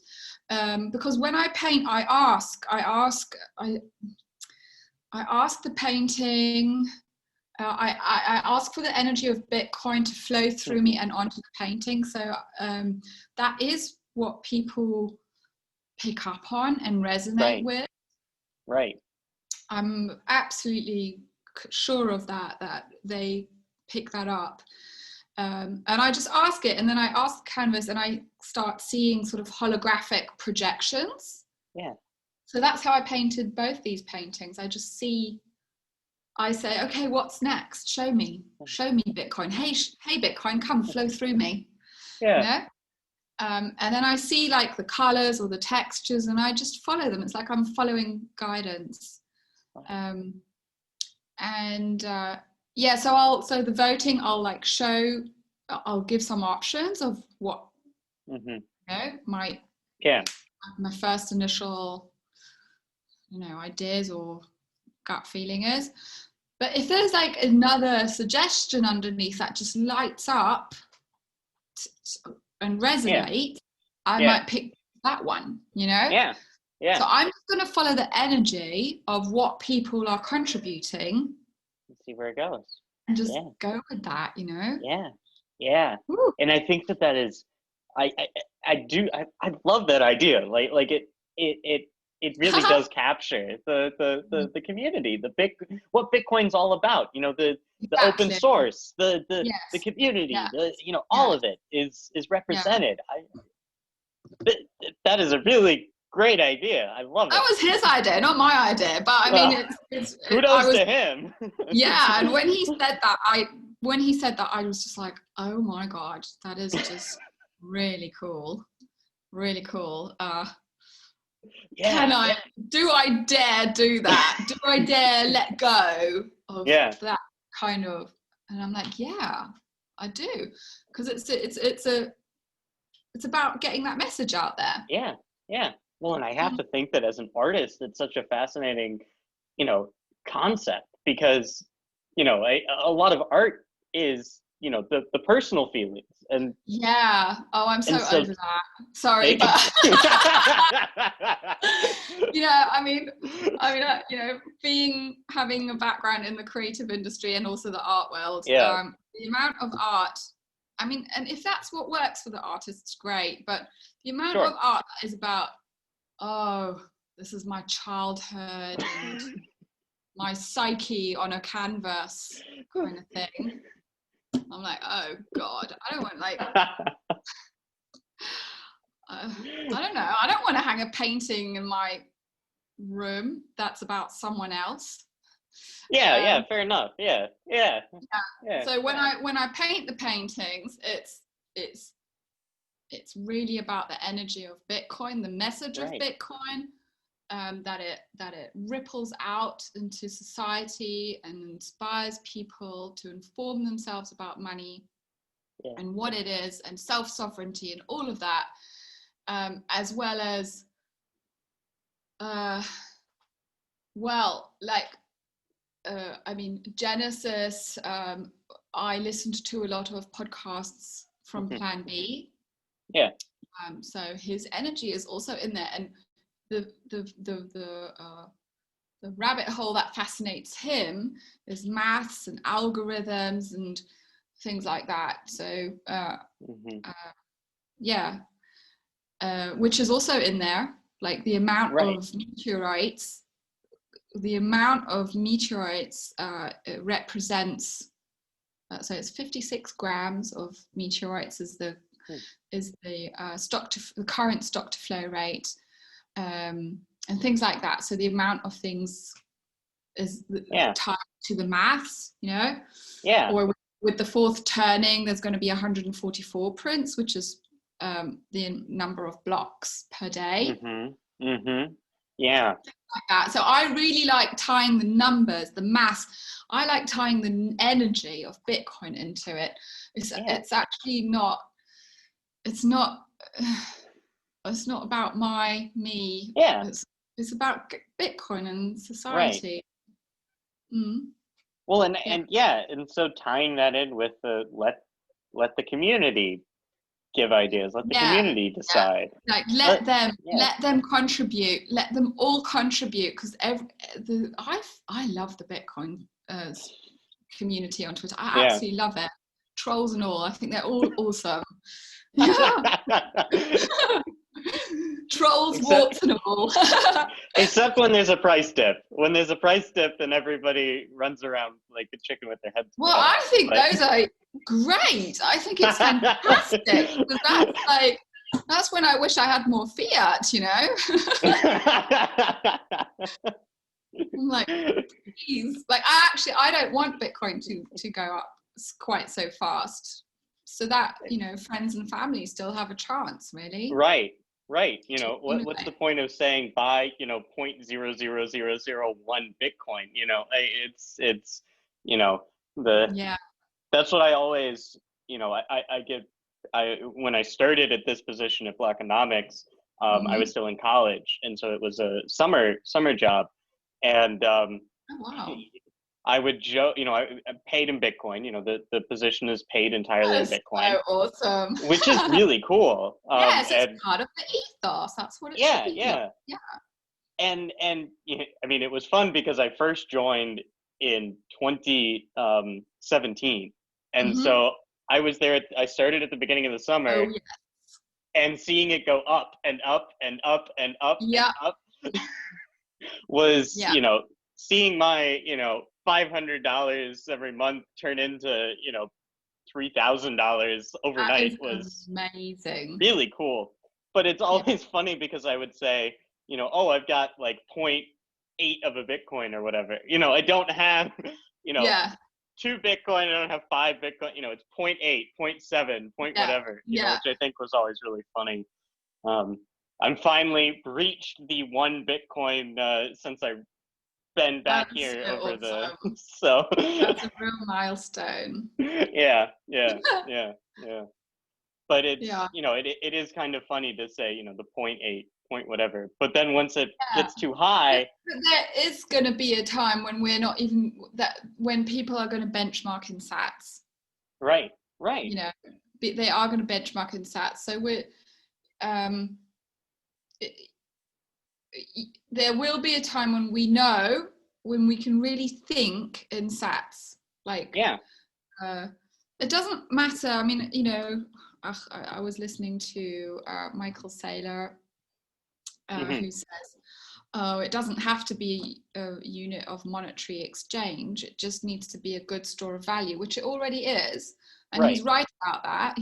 because when I paint, I ask the painting. I ask for the energy of Bitcoin to flow through me and onto the painting. So that is what people pick up on and resonate with. Right. I'm absolutely sure of that they pick that up. And I just ask it, and then I ask the canvas, and I start seeing sort of holographic projections. Yeah. So that's how I painted both these paintings. I say, okay, what's next? Show me Bitcoin. Hey, Bitcoin, come flow through me. Yeah. You know? And then I see like the colors or the textures, and I just follow them. It's like I'm following guidance. So the voting, I'll give some options of what my first initial ideas or gut feeling is. But if there's like another suggestion underneath that just lights up and resonates, I might pick that one, Yeah. So I'm just going to follow the energy of what people are contributing. Let's see where it goes. And just go with that, Yeah. Woo. And I think that is, I love that idea. Like it really does capture the community, what Bitcoin's all about. The open source, the community, all of it is represented. That is a really great idea. I love it. That was his idea, not my idea. But I mean, kudos to him. Yeah, and when he said that, I was just like, oh my god, that is just really cool, really cool. Do I dare do that? Do I dare let go of that kind of? And I'm like, yeah, I do, because it's about getting that message out there. Yeah. Well, and I have to think that as an artist, it's such a fascinating, concept, because, a lot of art is, the personal feelings and. Yeah. Oh, I'm so over that. Sorry, but having a background in the creative industry and also the art world, the amount of art. I mean, and if that's what works for the artists, great. But the amount of art that is about, oh, this is my childhood and my psyche on a canvas kind of thing. I'm like, oh God, I don't want I don't know. I don't want to hang a painting in my room that's about someone else. Yeah, fair enough. Yeah. So when I paint the paintings, it's really about the energy of Bitcoin, the message of Bitcoin, that it ripples out into society and inspires people to inform themselves about money and what it is, and self-sovereignty and all of that, as well as Genesis. I listened to a lot of podcasts from Plan B. So his energy is also in there, and the the rabbit hole that fascinates him is maths and algorithms and things like that. So yeah, which is also in there, like the amount of meteorites. The amount of meteorites it represents. So it's 56 grams of meteorites is the the current stock to flow rate, and things like that. So the amount of things is tied to the maths, you know. Yeah. Or with the fourth turning, there's going to be 144 prints, which is the number of blocks per day. Yeah. Like that. So I really like tying the numbers, the maths. I like tying the energy of Bitcoin into it. It's actually not. It's not about me. Yeah. It's about Bitcoin and society. Right. Well, and so tying that in with the let the community give ideas, let the community decide. Like let them contribute, let them all contribute, because I love the Bitcoin community on Twitter. I absolutely love it, trolls and all. I think they're all awesome. Trolls, warts and all. Except when there's a price dip. When there's a price dip, then everybody runs around like a chicken with their heads. Well, I think those are great. I think it's fantastic, because that's when I wish I had more fiat, you know. I'm like, please. Like, I don't want Bitcoin to go up quite so fast, so that, you know, friends and family still have a chance, really. Right. You know, what's the point of saying buy, you know, 0.00001 Bitcoin? You know, it's you know, that's what I always, you know, when I started at this position at Blockonomics, I was still in college, and so it was a summer job, and oh, wow. I would joke, you know, I paid in Bitcoin. You know, the position is paid entirely in Bitcoin. So awesome. Which is really cool. Yes, it's part of the ethos. That's what it should be. Yeah. And I mean, it was fun because I first joined in 2017, and so I was there. I started at the beginning of the summer, and seeing it go up and up and up and up and up was, you know, seeing my, you know, $500 every month turn into, you know, $3,000 overnight was amazing, really cool. But it's always funny because I would say, you know, oh, I've got like 0.8 of a Bitcoin or whatever. You know, I don't have, you know, 2 Bitcoin. I don't have 5 Bitcoin. You know, it's 0.8, 0.7, whatever. You know, which I think was always really funny. I'm finally reached the 1 Bitcoin since I've been back here over the. So that's a real milestone. Yeah. But it's, you know, it is kind of funny to say, you know, the 0.8, point whatever. But then once it gets too high, there is going to be a time when we're not even when people are going to benchmark in sats. Right. You know, they are going to benchmark in sats. So there will be a time when we can really think in sats. Like, it doesn't matter. I mean, you know, I was listening to Michael Saylor, who says, oh, it doesn't have to be a unit of monetary exchange. It just needs to be a good store of value, which it already is. And he's right about that.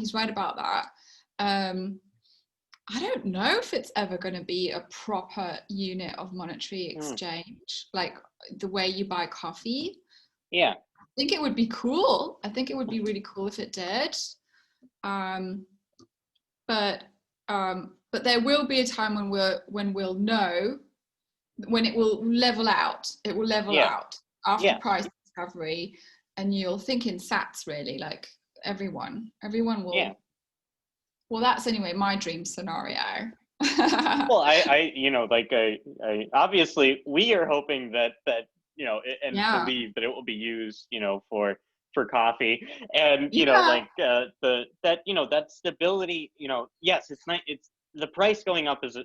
I don't know if it's ever going to be a proper unit of monetary exchange, like the way you buy coffee. Yeah. I think it would be cool. I think it would be really cool if it did. But there will be a time when we'll know, when it will level out. It will level out after price discovery, and you'll think in sats, really, like everyone will. Yeah. Well, that's anyway my dream scenario. Well, I you know, like I obviously we are hoping that you know, and believe that it will be used, you know, for coffee, and you know, like that you know, that stability, you know, yes, it's not, it's the price going up is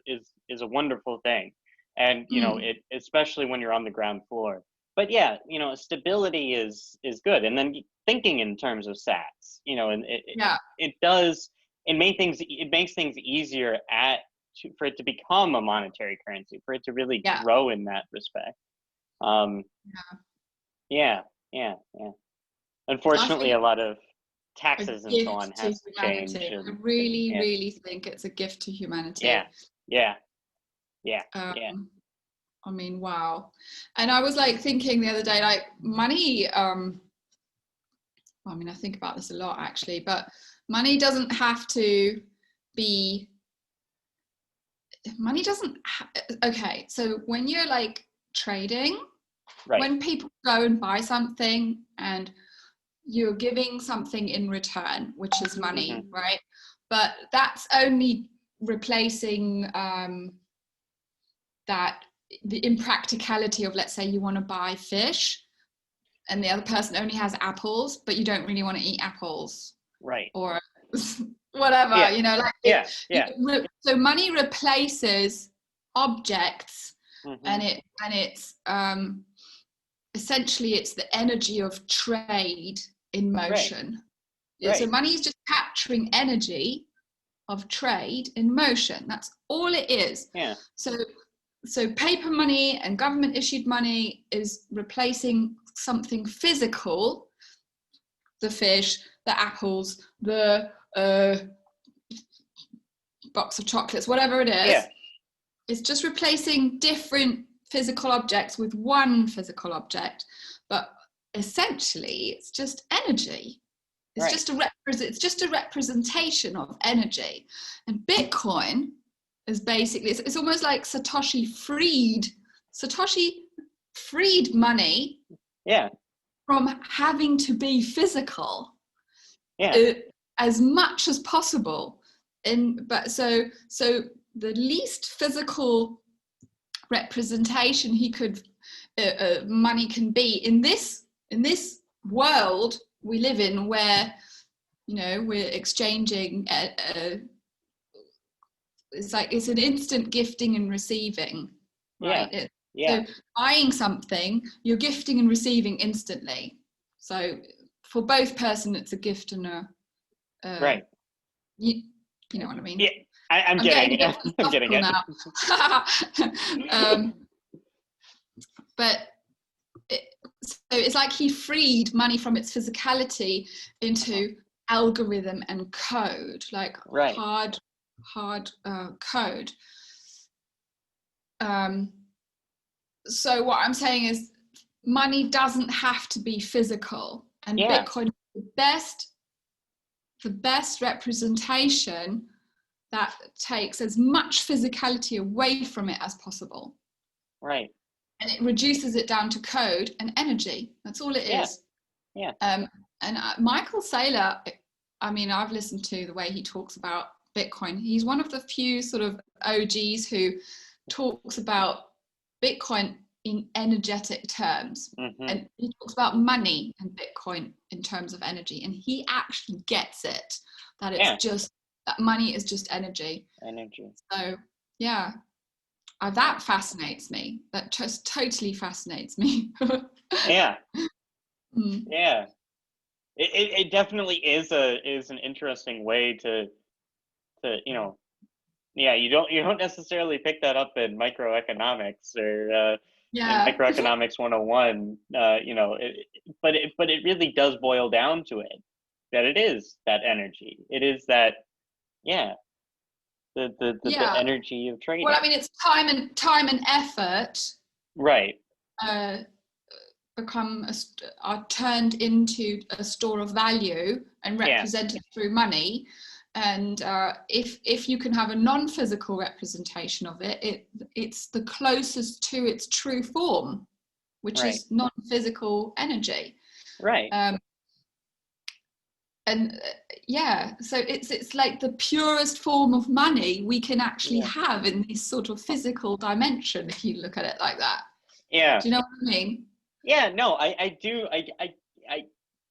a wonderful thing, and Mm. it, especially when you're on the ground floor. But yeah, stability is good, and then thinking in terms of sats, and Yeah. it does, it makes things easier for it to become a monetary currency, for it to really Yeah. grow in that respect. Yeah, yeah, yeah. Unfortunately, a lot of taxes and so on has to change. I really, Yeah, really think it's a gift to humanity. yeah, yeah, yeah, yeah. I mean, wow. And I was like thinking the other day, like money, I mean, I think about this a lot actually, but money doesn't have to be, okay. So when you're like trading, Right. when people go and buy something and you're giving something in return, which is money, right? But that's only replacing that the impracticality of, let's say you want to buy fish and the other person only has apples, but you don't really want to eat apples, Right. or whatever, Yeah. Yeah. So money replaces objects, and it's essentially it's the energy of trade in motion. Right. So money is just capturing energy of trade in motion. That's all it is. Yeah. So paper money and government issued money is replacing something physical, the fish, the apples, the box of chocolates, whatever it is. Yeah. It's just replacing different physical objects with one physical object, but essentially it's just energy. It's just a representation of energy. And Bitcoin is basically, it's almost like Satoshi freed money from having to be physical as much as possible. So the least physical representation money can be in this world we live in, where we're exchanging it's an instant gifting and receiving, right? So buying something, you're gifting and receiving instantly. So for both person, it's a gift and a right. You know what I mean? Yeah, I'm getting it. I'm getting it now. But so it's like he freed money from its physicality into algorithm and code, like hard code. So what I'm saying is money doesn't have to be physical, and Bitcoin is the best representation that takes as much physicality away from it as possible. Right. And it reduces it down to code and energy. That's all it is. Yeah. And Michael Saylor, I mean, I've listened to the way he talks about Bitcoin. He's one of the few sort of OGs who talks about Bitcoin in energetic terms. And he talks about money and Bitcoin in terms of energy. And he actually gets it, that it's just, that money is just energy. So, yeah. That fascinates me. That just totally fascinates me. Yeah. Yeah. It definitely is an interesting way to you don't necessarily pick that up in microeconomics or in microeconomics 101, but it really does boil down to it, that it is that energy. It is that the energy of trading. Well, I mean, it's time and effort. Right. Are turned into a store of value and represented through money. And if you can have a non-physical representation of it, it's the closest to its true form, which is non-physical energy. Right. So it's like the purest form of money we can actually have in this sort of physical dimension, if you look at it like that. Yeah. Do you know what I mean? Yeah, no, I do. I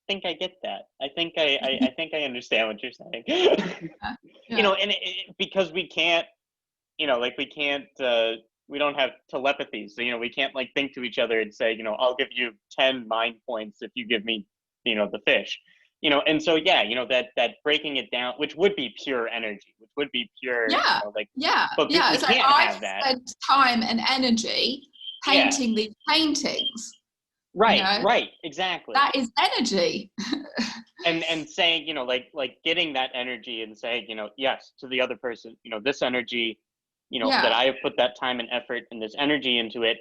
think I get that. I think I understand what you're saying. And because we can't, we can't we don't have telepathy, so we can't like think to each other and say, I'll give you 10 mind points if you give me, the fish. And so that breaking it down, which would be pure energy, which would be pure, Yeah, like, yeah, but yeah. we It's like can't I've have that. spent time and energy Yeah. painting these paintings. Right, exactly. That is energy. And saying, like getting that energy and saying, yes, to the other person, this energy, that I have put that time and effort and this energy into it,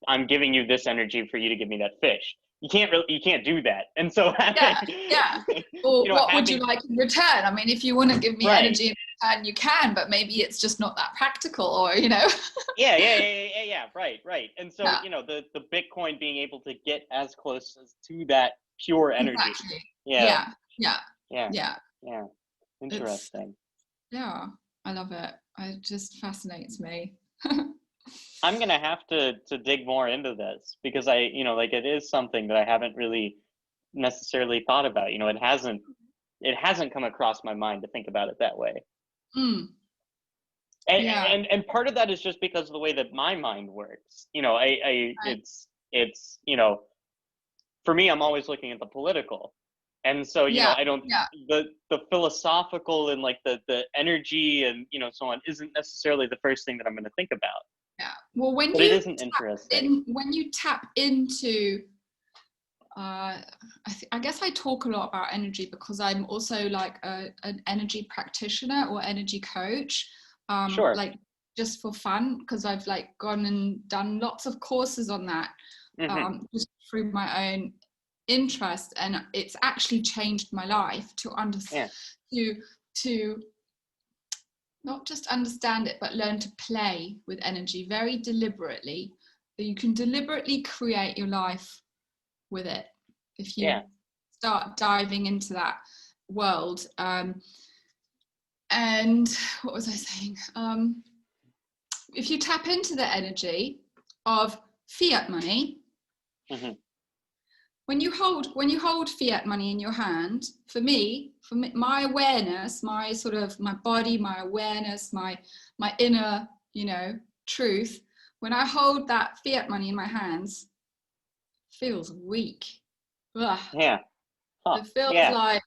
I'm giving you this energy for you to give me that fish. You can't do that. And so yeah. Or what would you like in return? I mean, if you want to give me energy in return, you can, but maybe it's just not that practical, or Yeah. Right. And so the Bitcoin being able to get as close as to that pure energy. Exactly. Yeah. I Interesting. love it. It just fascinates me. I'm gonna have to dig more into this, because I like it is something that I haven't really necessarily thought about. It hasn't come across my mind to think about it that way. Mm. And part of that is just because of the way that my mind works. It's for me, I'm always looking at the political. And so, I don't, the philosophical and like the energy and, so on isn't necessarily the first thing that I'm going to think about. Yeah. Well, but it isn't interesting. When you tap into, I guess I talk a lot about energy because I'm also like an energy practitioner or energy coach. Sure. Like just for fun, because I've like gone and done lots of courses on that, just through my own interest, and it's actually changed my life to understand, to not just understand it, but learn to play with energy very deliberately. So you can deliberately create your life with it if you start diving into that world. And what was I saying? If you tap into the energy of fiat money, when you hold fiat money in your hand, for me, my awareness, my sort of my body, my awareness, my inner, truth, when I hold that fiat money in my hands, it feels weak. Ugh. Yeah. It feels like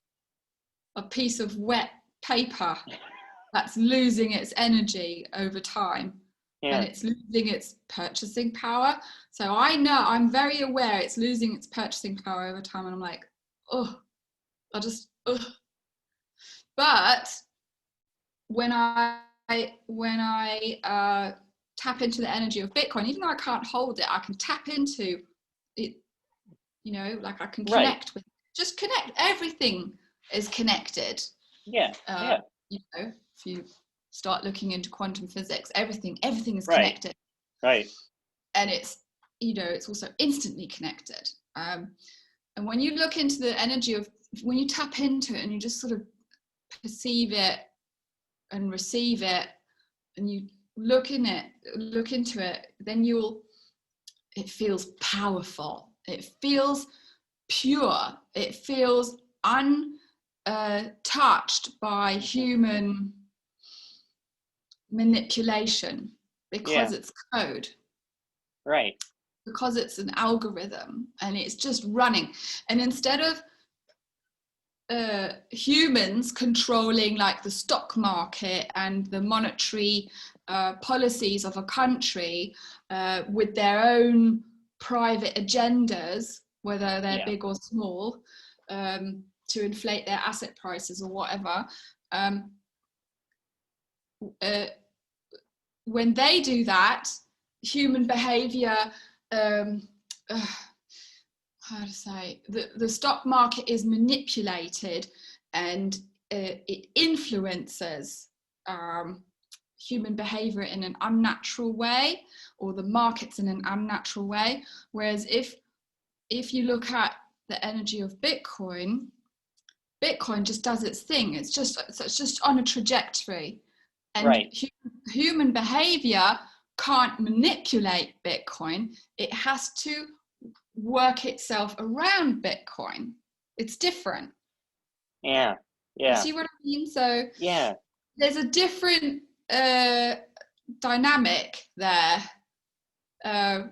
a piece of wet paper that's losing its energy over time. And it's losing its purchasing power. So I know, I'm very aware it's losing its purchasing power over time. And I'm like, But when I tap into the energy of Bitcoin, even though I can't hold it, I can tap into it, like I can connect with, just connect. Everything is connected. If you start looking into quantum physics, everything is connected. Right. And it's, it's also instantly connected. And when you look into the energy of, when you tap into it and you just sort of perceive it and receive it, and you look into it, then it feels powerful. It feels pure. It feels untouched by human manipulation, because it's code, right, because it's an algorithm and it's just running. And instead of humans controlling like the stock market and the monetary policies of a country with their own private agendas, whether they're big or small, to inflate their asset prices or whatever, when they do that, human behavior, how to say, the stock market is manipulated, and it influences human behavior in an unnatural way, or the markets in an unnatural way. Whereas if you look at the energy of Bitcoin just does its thing. It's just on a trajectory, and human behavior can't manipulate Bitcoin. It has to work itself around Bitcoin. It's different. You see what I mean? So there's a different dynamic there,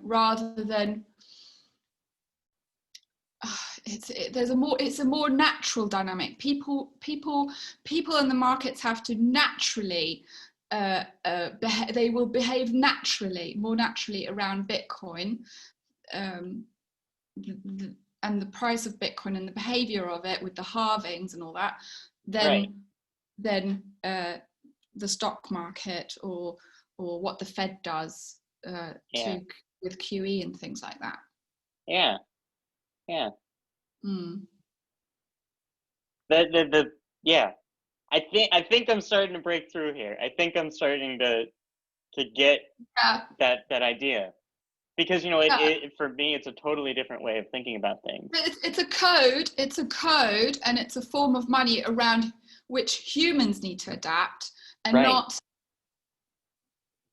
rather than it's a more natural dynamic. People in the markets have to naturally they will behave more naturally around Bitcoin, and the price of Bitcoin and the behavior of it with the halvings and all that, than the stock market or what the Fed does with QE and things like that. Yeah. Mm. Yeah. I think I'm starting to break through here. I think I'm starting to get that idea, because it for me it's a totally different way of thinking about things. It's a code, and it's a form of money around which humans need to adapt, and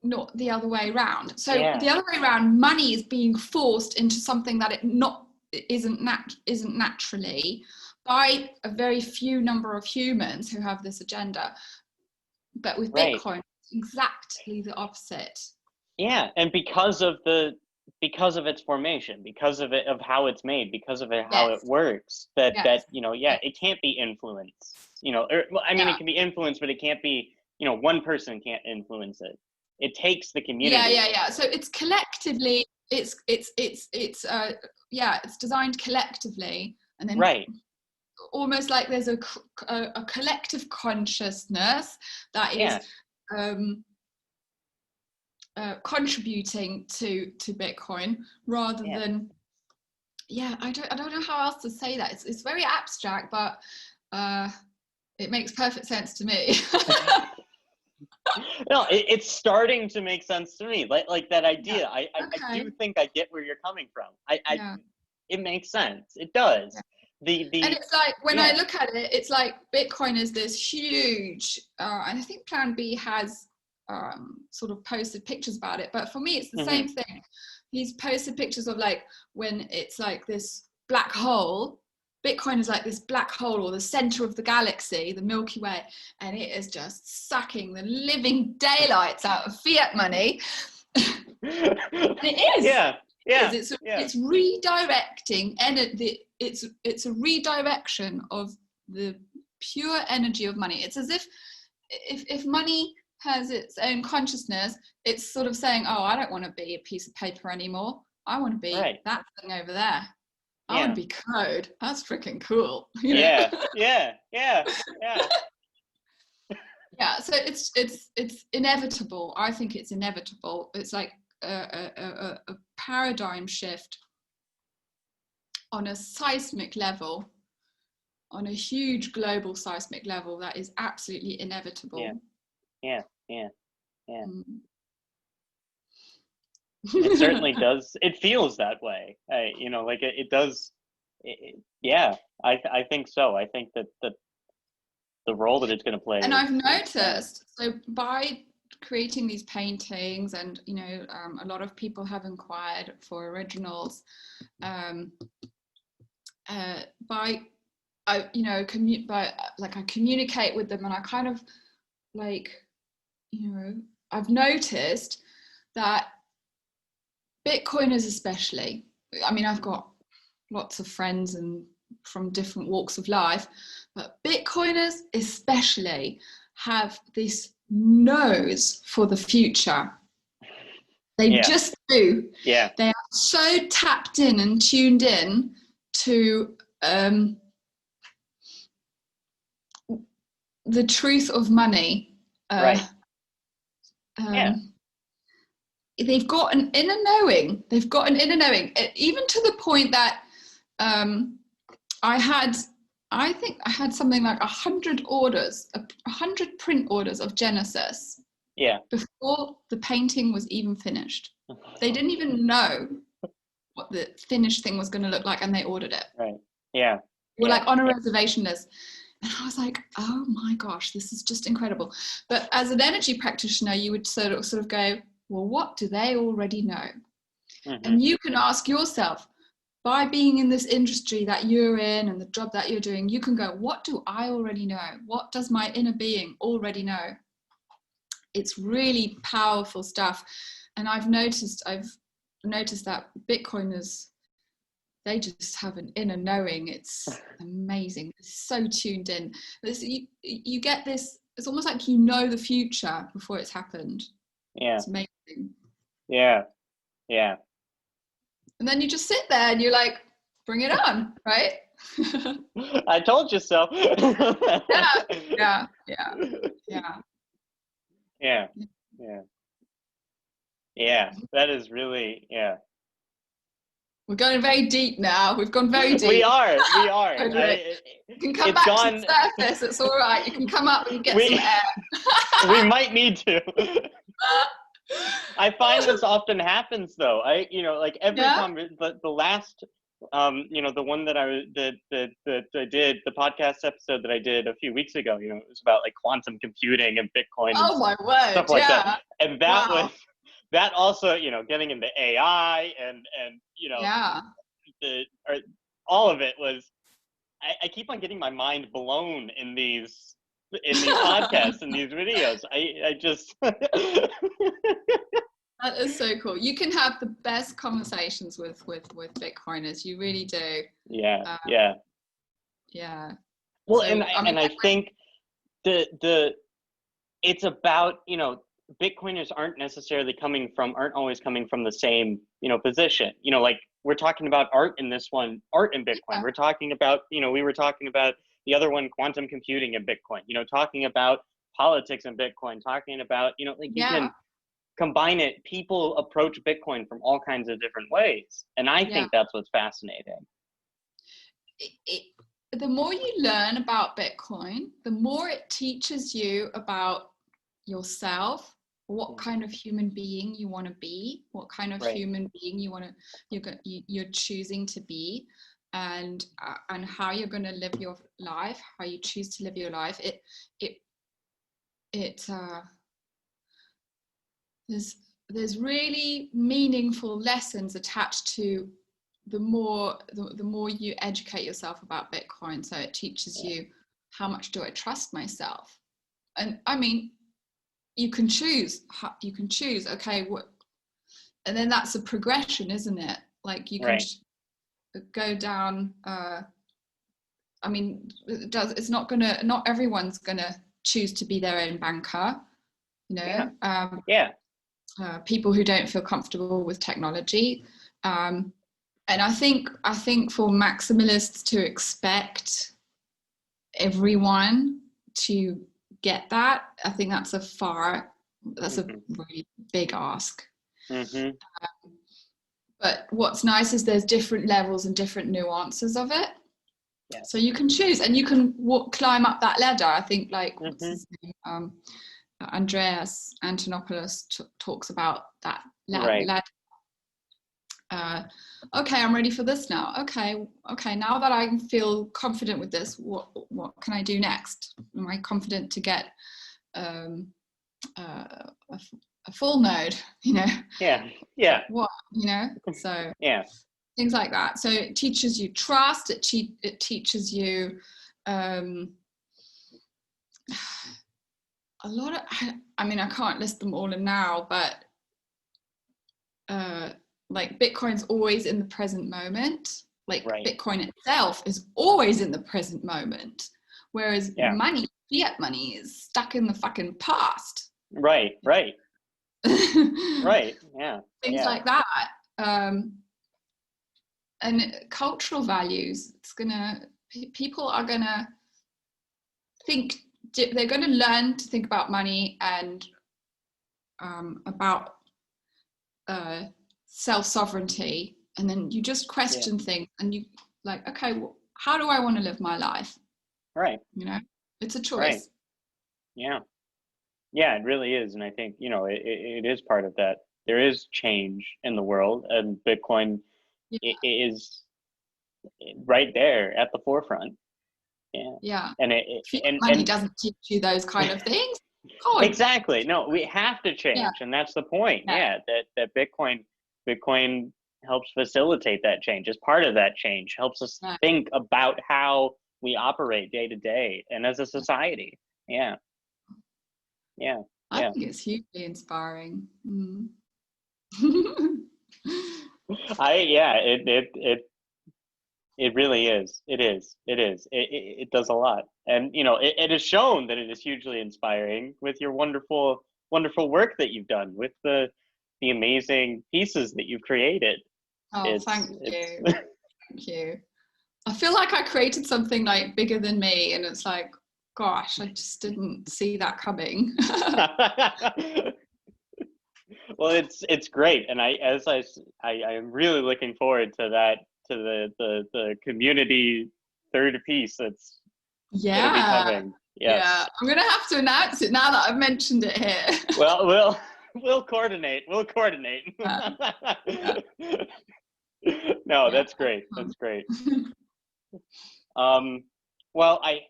not the other way around. So the other way around, money is being forced into something that it isn't naturally, by a very few number of humans who have this agenda. But with Bitcoin, it's exactly the opposite. Yeah, and because of its formation, because of how it's made, because of how it works, it can't be influenced. It can be influenced, but it can't be. One person can't influence it. It takes the community. Yeah. So it's collectively. It's designed collectively, and then almost like there's a collective consciousness that is contributing to Bitcoin, rather than I don't know how else to say that. It's very abstract, but it makes perfect sense to me. No, it's starting to make sense to me. Like that idea. I do think I get where you're coming from. It makes sense. It does. And it's like, when I look at it, it's like Bitcoin is this huge, and I think Plan B has sort of posted pictures about it, but for me it's the same thing. He's posted pictures of like when it's like this black hole. Bitcoin is like this black hole, or the center of the galaxy, the Milky Way, and it is just sucking the living daylights out of fiat money. And it is. It's redirecting, and it's a redirection of the pure energy of money. It's as if money has its own consciousness, it's sort of saying, oh, I don't want to be a piece of paper anymore. I want to be that thing over there. I want to be code. That's freaking cool. Yeah. So it's inevitable. I think it's inevitable. It's like a paradigm shift on a seismic level, on a huge global seismic level, that is absolutely inevitable. Yeah. It certainly does. It feels that way. Like it does. I think so. I think that the role that it's going to play. And I've noticed, so by creating these paintings, and a lot of people have inquired for originals, I communicate with them, and I kind of like, I've noticed that Bitcoiners especially, I've got lots of friends and from different walks of life, but Bitcoiners especially have this nose for the future. They just do. Yeah. They are so tapped in and tuned in to the truth of money. They've got an inner knowing. Even to the point that I think I had something like 100 print orders of Genesis. Yeah. Before the painting was even finished. They didn't even know what the finished thing was going to look like, and they ordered it. Right. Yeah. We're like on a reservation list. And I was like, oh my gosh, this is just incredible. But as an energy practitioner, you would sort of go, well, what do they already know? And you can ask yourself, by being in this industry that you're in and the job that you're doing, you can go, what do I already know? What does my inner being already know? it's really powerful stuff. And I've noticed that Bitcoiners, they just have an inner knowing. It's amazing. It's so tuned in. You get this, it's almost like you know the future before it's happened. Yeah. It's amazing. Yeah. Yeah. And then you just sit there and you're like, bring it on, right? I told you so. Yeah. Yeah. That is really, yeah. We're going very deep now. We've gone very deep. We are. You can come back to the surface. It's all right. You can come up and get some air. We might need to. I find this often happens though. Like every time, the last, the one that I did, the podcast episode that I did a few weeks ago, it was about like quantum computing and Bitcoin and oh my word, stuff like that. And that was, that also, getting into AI and all of it was, I keep on getting my mind blown in these podcasts and these videos. I just That is so cool. You can have the best conversations with Bitcoiners. You really do. Yeah. Well, So, I think it's about, Bitcoiners aren't always coming from the same, position. Like we're talking about art in this one, art in Bitcoin. Yeah. We're talking about, we were talking about the other one, quantum computing in Bitcoin, talking about politics in Bitcoin, talking about, you can combine it. People approach Bitcoin from all kinds of different ways. And I think that's what's fascinating. The more you learn about Bitcoin, the more it teaches you about yourself, what kind of human being you want to be, what kind of human being you're choosing to be, and how you're going to live your life, how you choose to live your life. There's really meaningful lessons attached to the more you educate yourself about Bitcoin. So it teaches you, how much do I trust myself? And I mean, you can choose, okay, what, and then that's a progression, isn't it? Like you can go down, I mean, not everyone's gonna choose to be their own banker, people who don't feel comfortable with technology. And I think for maximalists to expect everyone to get that, I think that's a really big ask. But what's nice is there's different levels and different nuances of it. Yeah. So you can choose and you can climb up that ladder. I think like what's his name? Andreas Antonopoulos talks about that ladder. Okay, I'm ready for this now. Okay, now that I feel confident with this, what can I do next? Am I confident to get a full node, what, so things like that. So it teaches you trust, it teaches you a lot of, I mean, I can't list them all in now, but like Bitcoin's always in the present moment. Like Bitcoin itself is always in the present moment, whereas fiat money is stuck in the fucking past. Right. Yeah. Things like that. And cultural values. People are gonna think. They're going to learn to think about money and about self-sovereignty, and then you just question things and you like, okay, well, how do I want to live my life? It's a choice. Yeah, it really is. And I think it is part of that. There is change in the world, and Bitcoin is right there at the forefront. And money doesn't teach you those kind of things. Exactly. No, we have to change, and that's the point. That Bitcoin helps facilitate that change. As part of that change, helps us think about how we operate day to day and as a society. Yeah. I Yeah. think it's hugely inspiring. It really is. It is. It does a lot. And, it is shown that it is hugely inspiring with your wonderful, wonderful work that you've done with the amazing pieces that you've created. Oh, thank It's you. Thank you. I feel like I created something like bigger than me, and it's like, gosh, I just didn't see that coming. Well, it's great, and I am really looking forward to that, to the community third piece that'll be Yeah, coming. yeah. Yes. I'm gonna have to announce it now that I've mentioned it here. Well, we'll coordinate. We'll coordinate. Yeah, yeah. No, Yeah. that's great. That's great. Um, well, I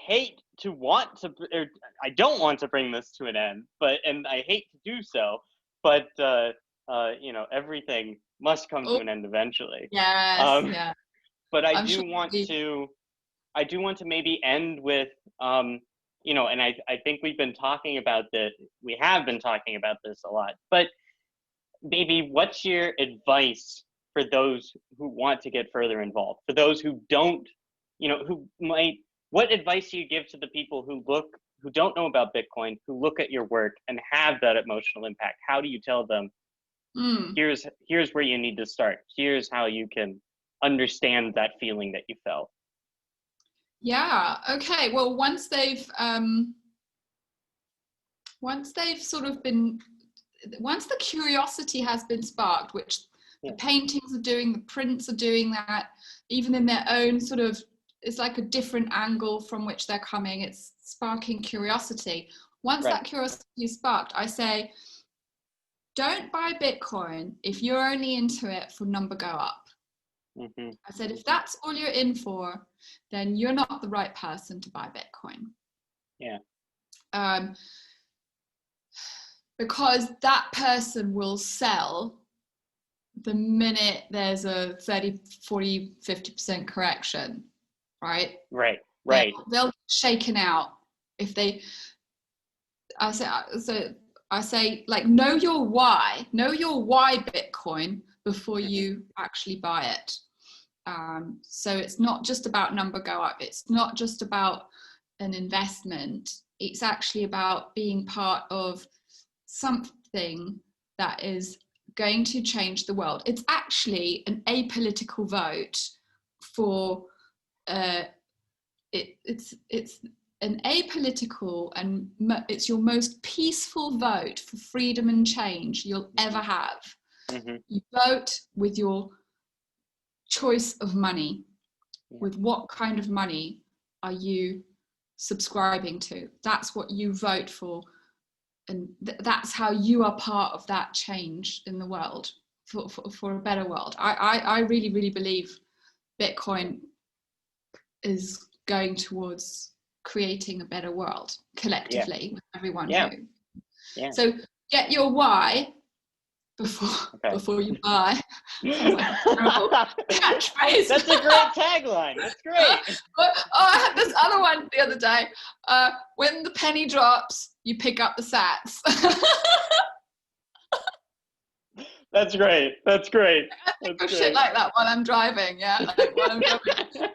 hate to want to, or I don't want to bring this to an end, and I hate to do so, but everything must come to Oh, an end eventually. yes, Um, yeah. but I'm sure I do want to maybe end with, and I think we have been talking about this a lot, but maybe what's your advice for those who want to get further involved, for those who don't, what advice do you give to the people who don't know about Bitcoin, who look at your work and have that emotional impact? How do you tell them, mm, here's where you need to start. Here's how you can understand that feeling that you felt. yeah, okay. Well, once they've sort of been, once the curiosity has been sparked, which the Yeah. paintings are doing, the prints are doing that, even in their own sort of, it's like a different angle from which they're coming. It's sparking curiosity. Once Right. that curiosity is sparked, I say, don't buy Bitcoin if you're only into it for number go up. Mm-hmm. I said, if that's all you're in for, then you're not the right person to buy Bitcoin. Yeah. Because that person will sell the minute there's a 30, 40, 50% correction, right? Right. Right. They'll get shaken out if they, I say, like, know your why Bitcoin before you actually buy it. So it's not just about number go up. It's not just about an investment. It's actually about being part of something that is going to change the world. It's actually an apolitical vote for it's an apolitical, and it's your most peaceful vote for freedom and change you'll ever have. Mm-hmm. You vote with your choice of money. With what kind of money are you subscribing to? That's what you vote for, and that's how you are part of that change in the world for a better world. I really, really believe Bitcoin is going towards creating a better world collectively with everyone Yeah. who. Yeah. So get your why before you buy. Sounds like a terrible catchphrase. That's a great tagline. That's great. I had this other one the other day. When the penny drops, you pick up the sats. That's great. That's great. I think of shit like that while I'm driving. Yeah, like while I'm driving.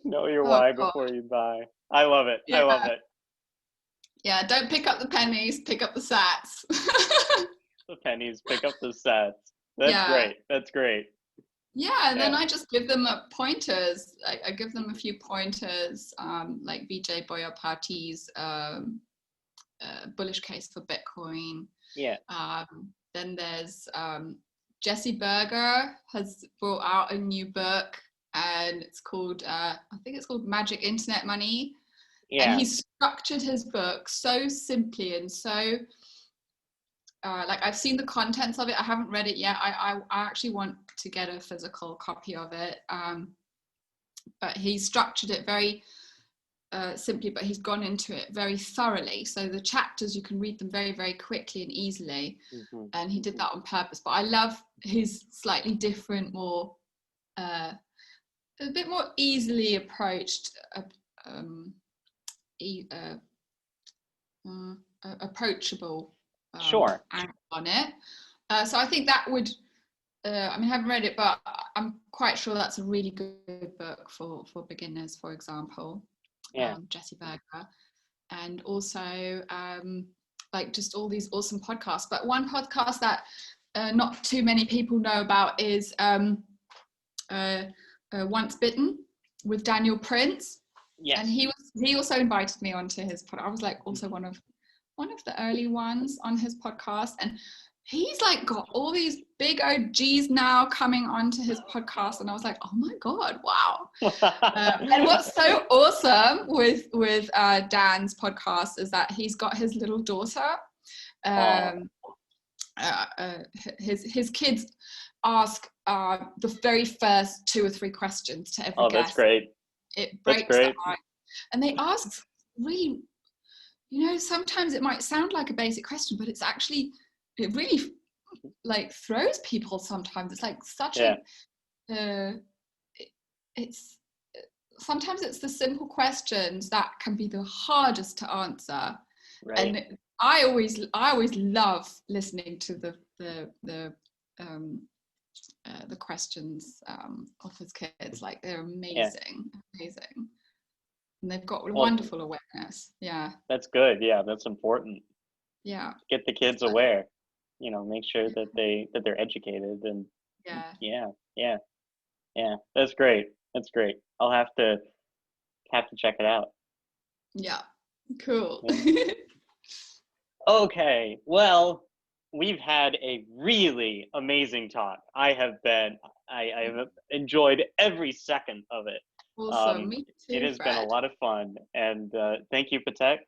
Know your Oh, why God. before you buy. I love it. Yeah. I love it. Yeah, don't pick up the pennies, pick up the sats. The pennies, pick up the sats. That's Yeah. great. That's great. Yeah, and then Yeah. I just give them pointers. I give them a few pointers, like Vijay Boyapati's bullish case for Bitcoin. Yeah. Then there's Jesse Berger has brought out a new book, and it's called I think it's called Magic Internet Money. Yeah. And he's structured his book so simply and so like, I've seen the contents of it. I haven't read it yet. I actually want to get a physical copy of it. But he's structured it very simply, but he's gone into it very thoroughly. So the chapters, you can read them very, very quickly and easily. Mm-hmm. And he did that on purpose. But I love his slightly different, more, a bit more easily approached approachable Sure. angle on it. So I think that would, I mean, I haven't read it, but I'm quite sure that's a really good book for beginners, for example. Yeah. Jessie Berger. And also like just all these awesome podcasts. But one podcast that not too many people know about is Once Bitten with Daniel Prince. Yes. And he also invited me onto his podcast. I was like also one of the early ones on his podcast, and he's like got all these big OGs now coming onto his podcast, and I was like, oh my god, wow. And what's so awesome with Dan's podcast is that he's got his little daughter. His kids ask the very first 2 or 3 questions to every guest. That's great. It breaks the ice. And they ask really, sometimes it might sound like a basic question, but it really like throws people sometimes. It's like such it's sometimes it's the simple questions that can be the hardest to answer. Right. And I always love listening to the questions of his kids. Like they're amazing. And they've got wonderful awareness. Yeah. That's good. Yeah, that's important. Yeah. Get the kids aware. Make sure that they're educated and yeah. That's great. I'll have to check it out. Yeah. Cool. Yeah. Okay. Well, we've had a really amazing talk. I have enjoyed every second of it. Awesome. Me too, it has Fred. been a lot of fun, and thank you, Petek.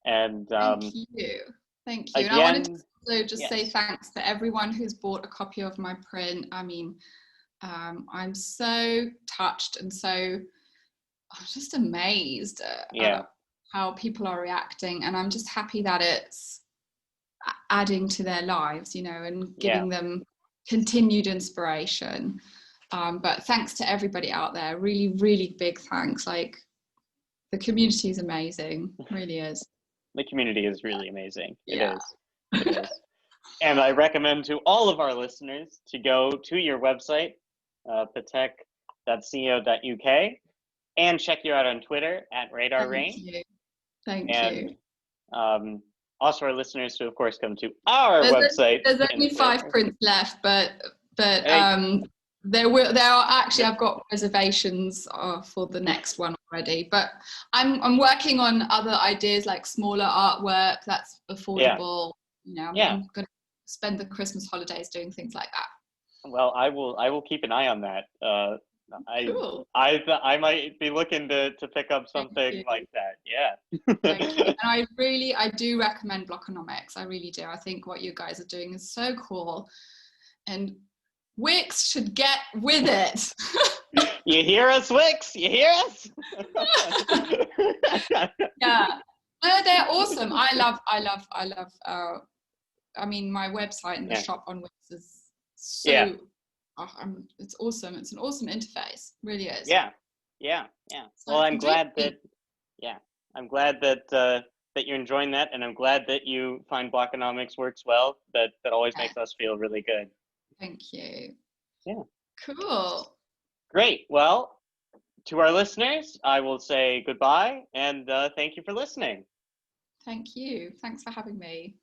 And thank you. Again, and I wanted to also just say thanks to everyone who's bought a copy of my print. I mean, I'm so touched and I'm just amazed at how people are reacting, and I'm just happy that it's adding to their lives, and giving them continued inspiration. But thanks to everybody out there, really, really big thanks. Like the community is amazing, it really is. The community is really amazing. Yeah. It is. And I recommend to all of our listeners to go to your website, petek.co.uk, and check you out on Twitter at Radar Rain. Thank you. Also our listeners to, of course, come to our website. There's only 5 prints left, but there are actually, I've got reservations for the next one already, but I'm working on other ideas like smaller artwork that's affordable. I'm going to spend the Christmas holidays doing things like that. Well, I will keep an eye on that. Cool. I might be looking to pick up something like that. Yeah. Thank you. And I do recommend Blockonomics. I really do. I think what you guys are doing is so cool, and Wix should get with it. You hear us, Wix? You hear us? Yeah. No, they're awesome. I love. I mean, my website and the shop on Wix is so. It's awesome. It's an awesome interface. Really is. Yeah. Well, I'm glad that. I'm glad that you're enjoying that, and I'm glad that you find Blockonomics works well. That always makes us feel really good. Thank you. Yeah. Cool. Great. Well, to our listeners, I will say goodbye, and thank you for listening. Thank you. Thanks for having me.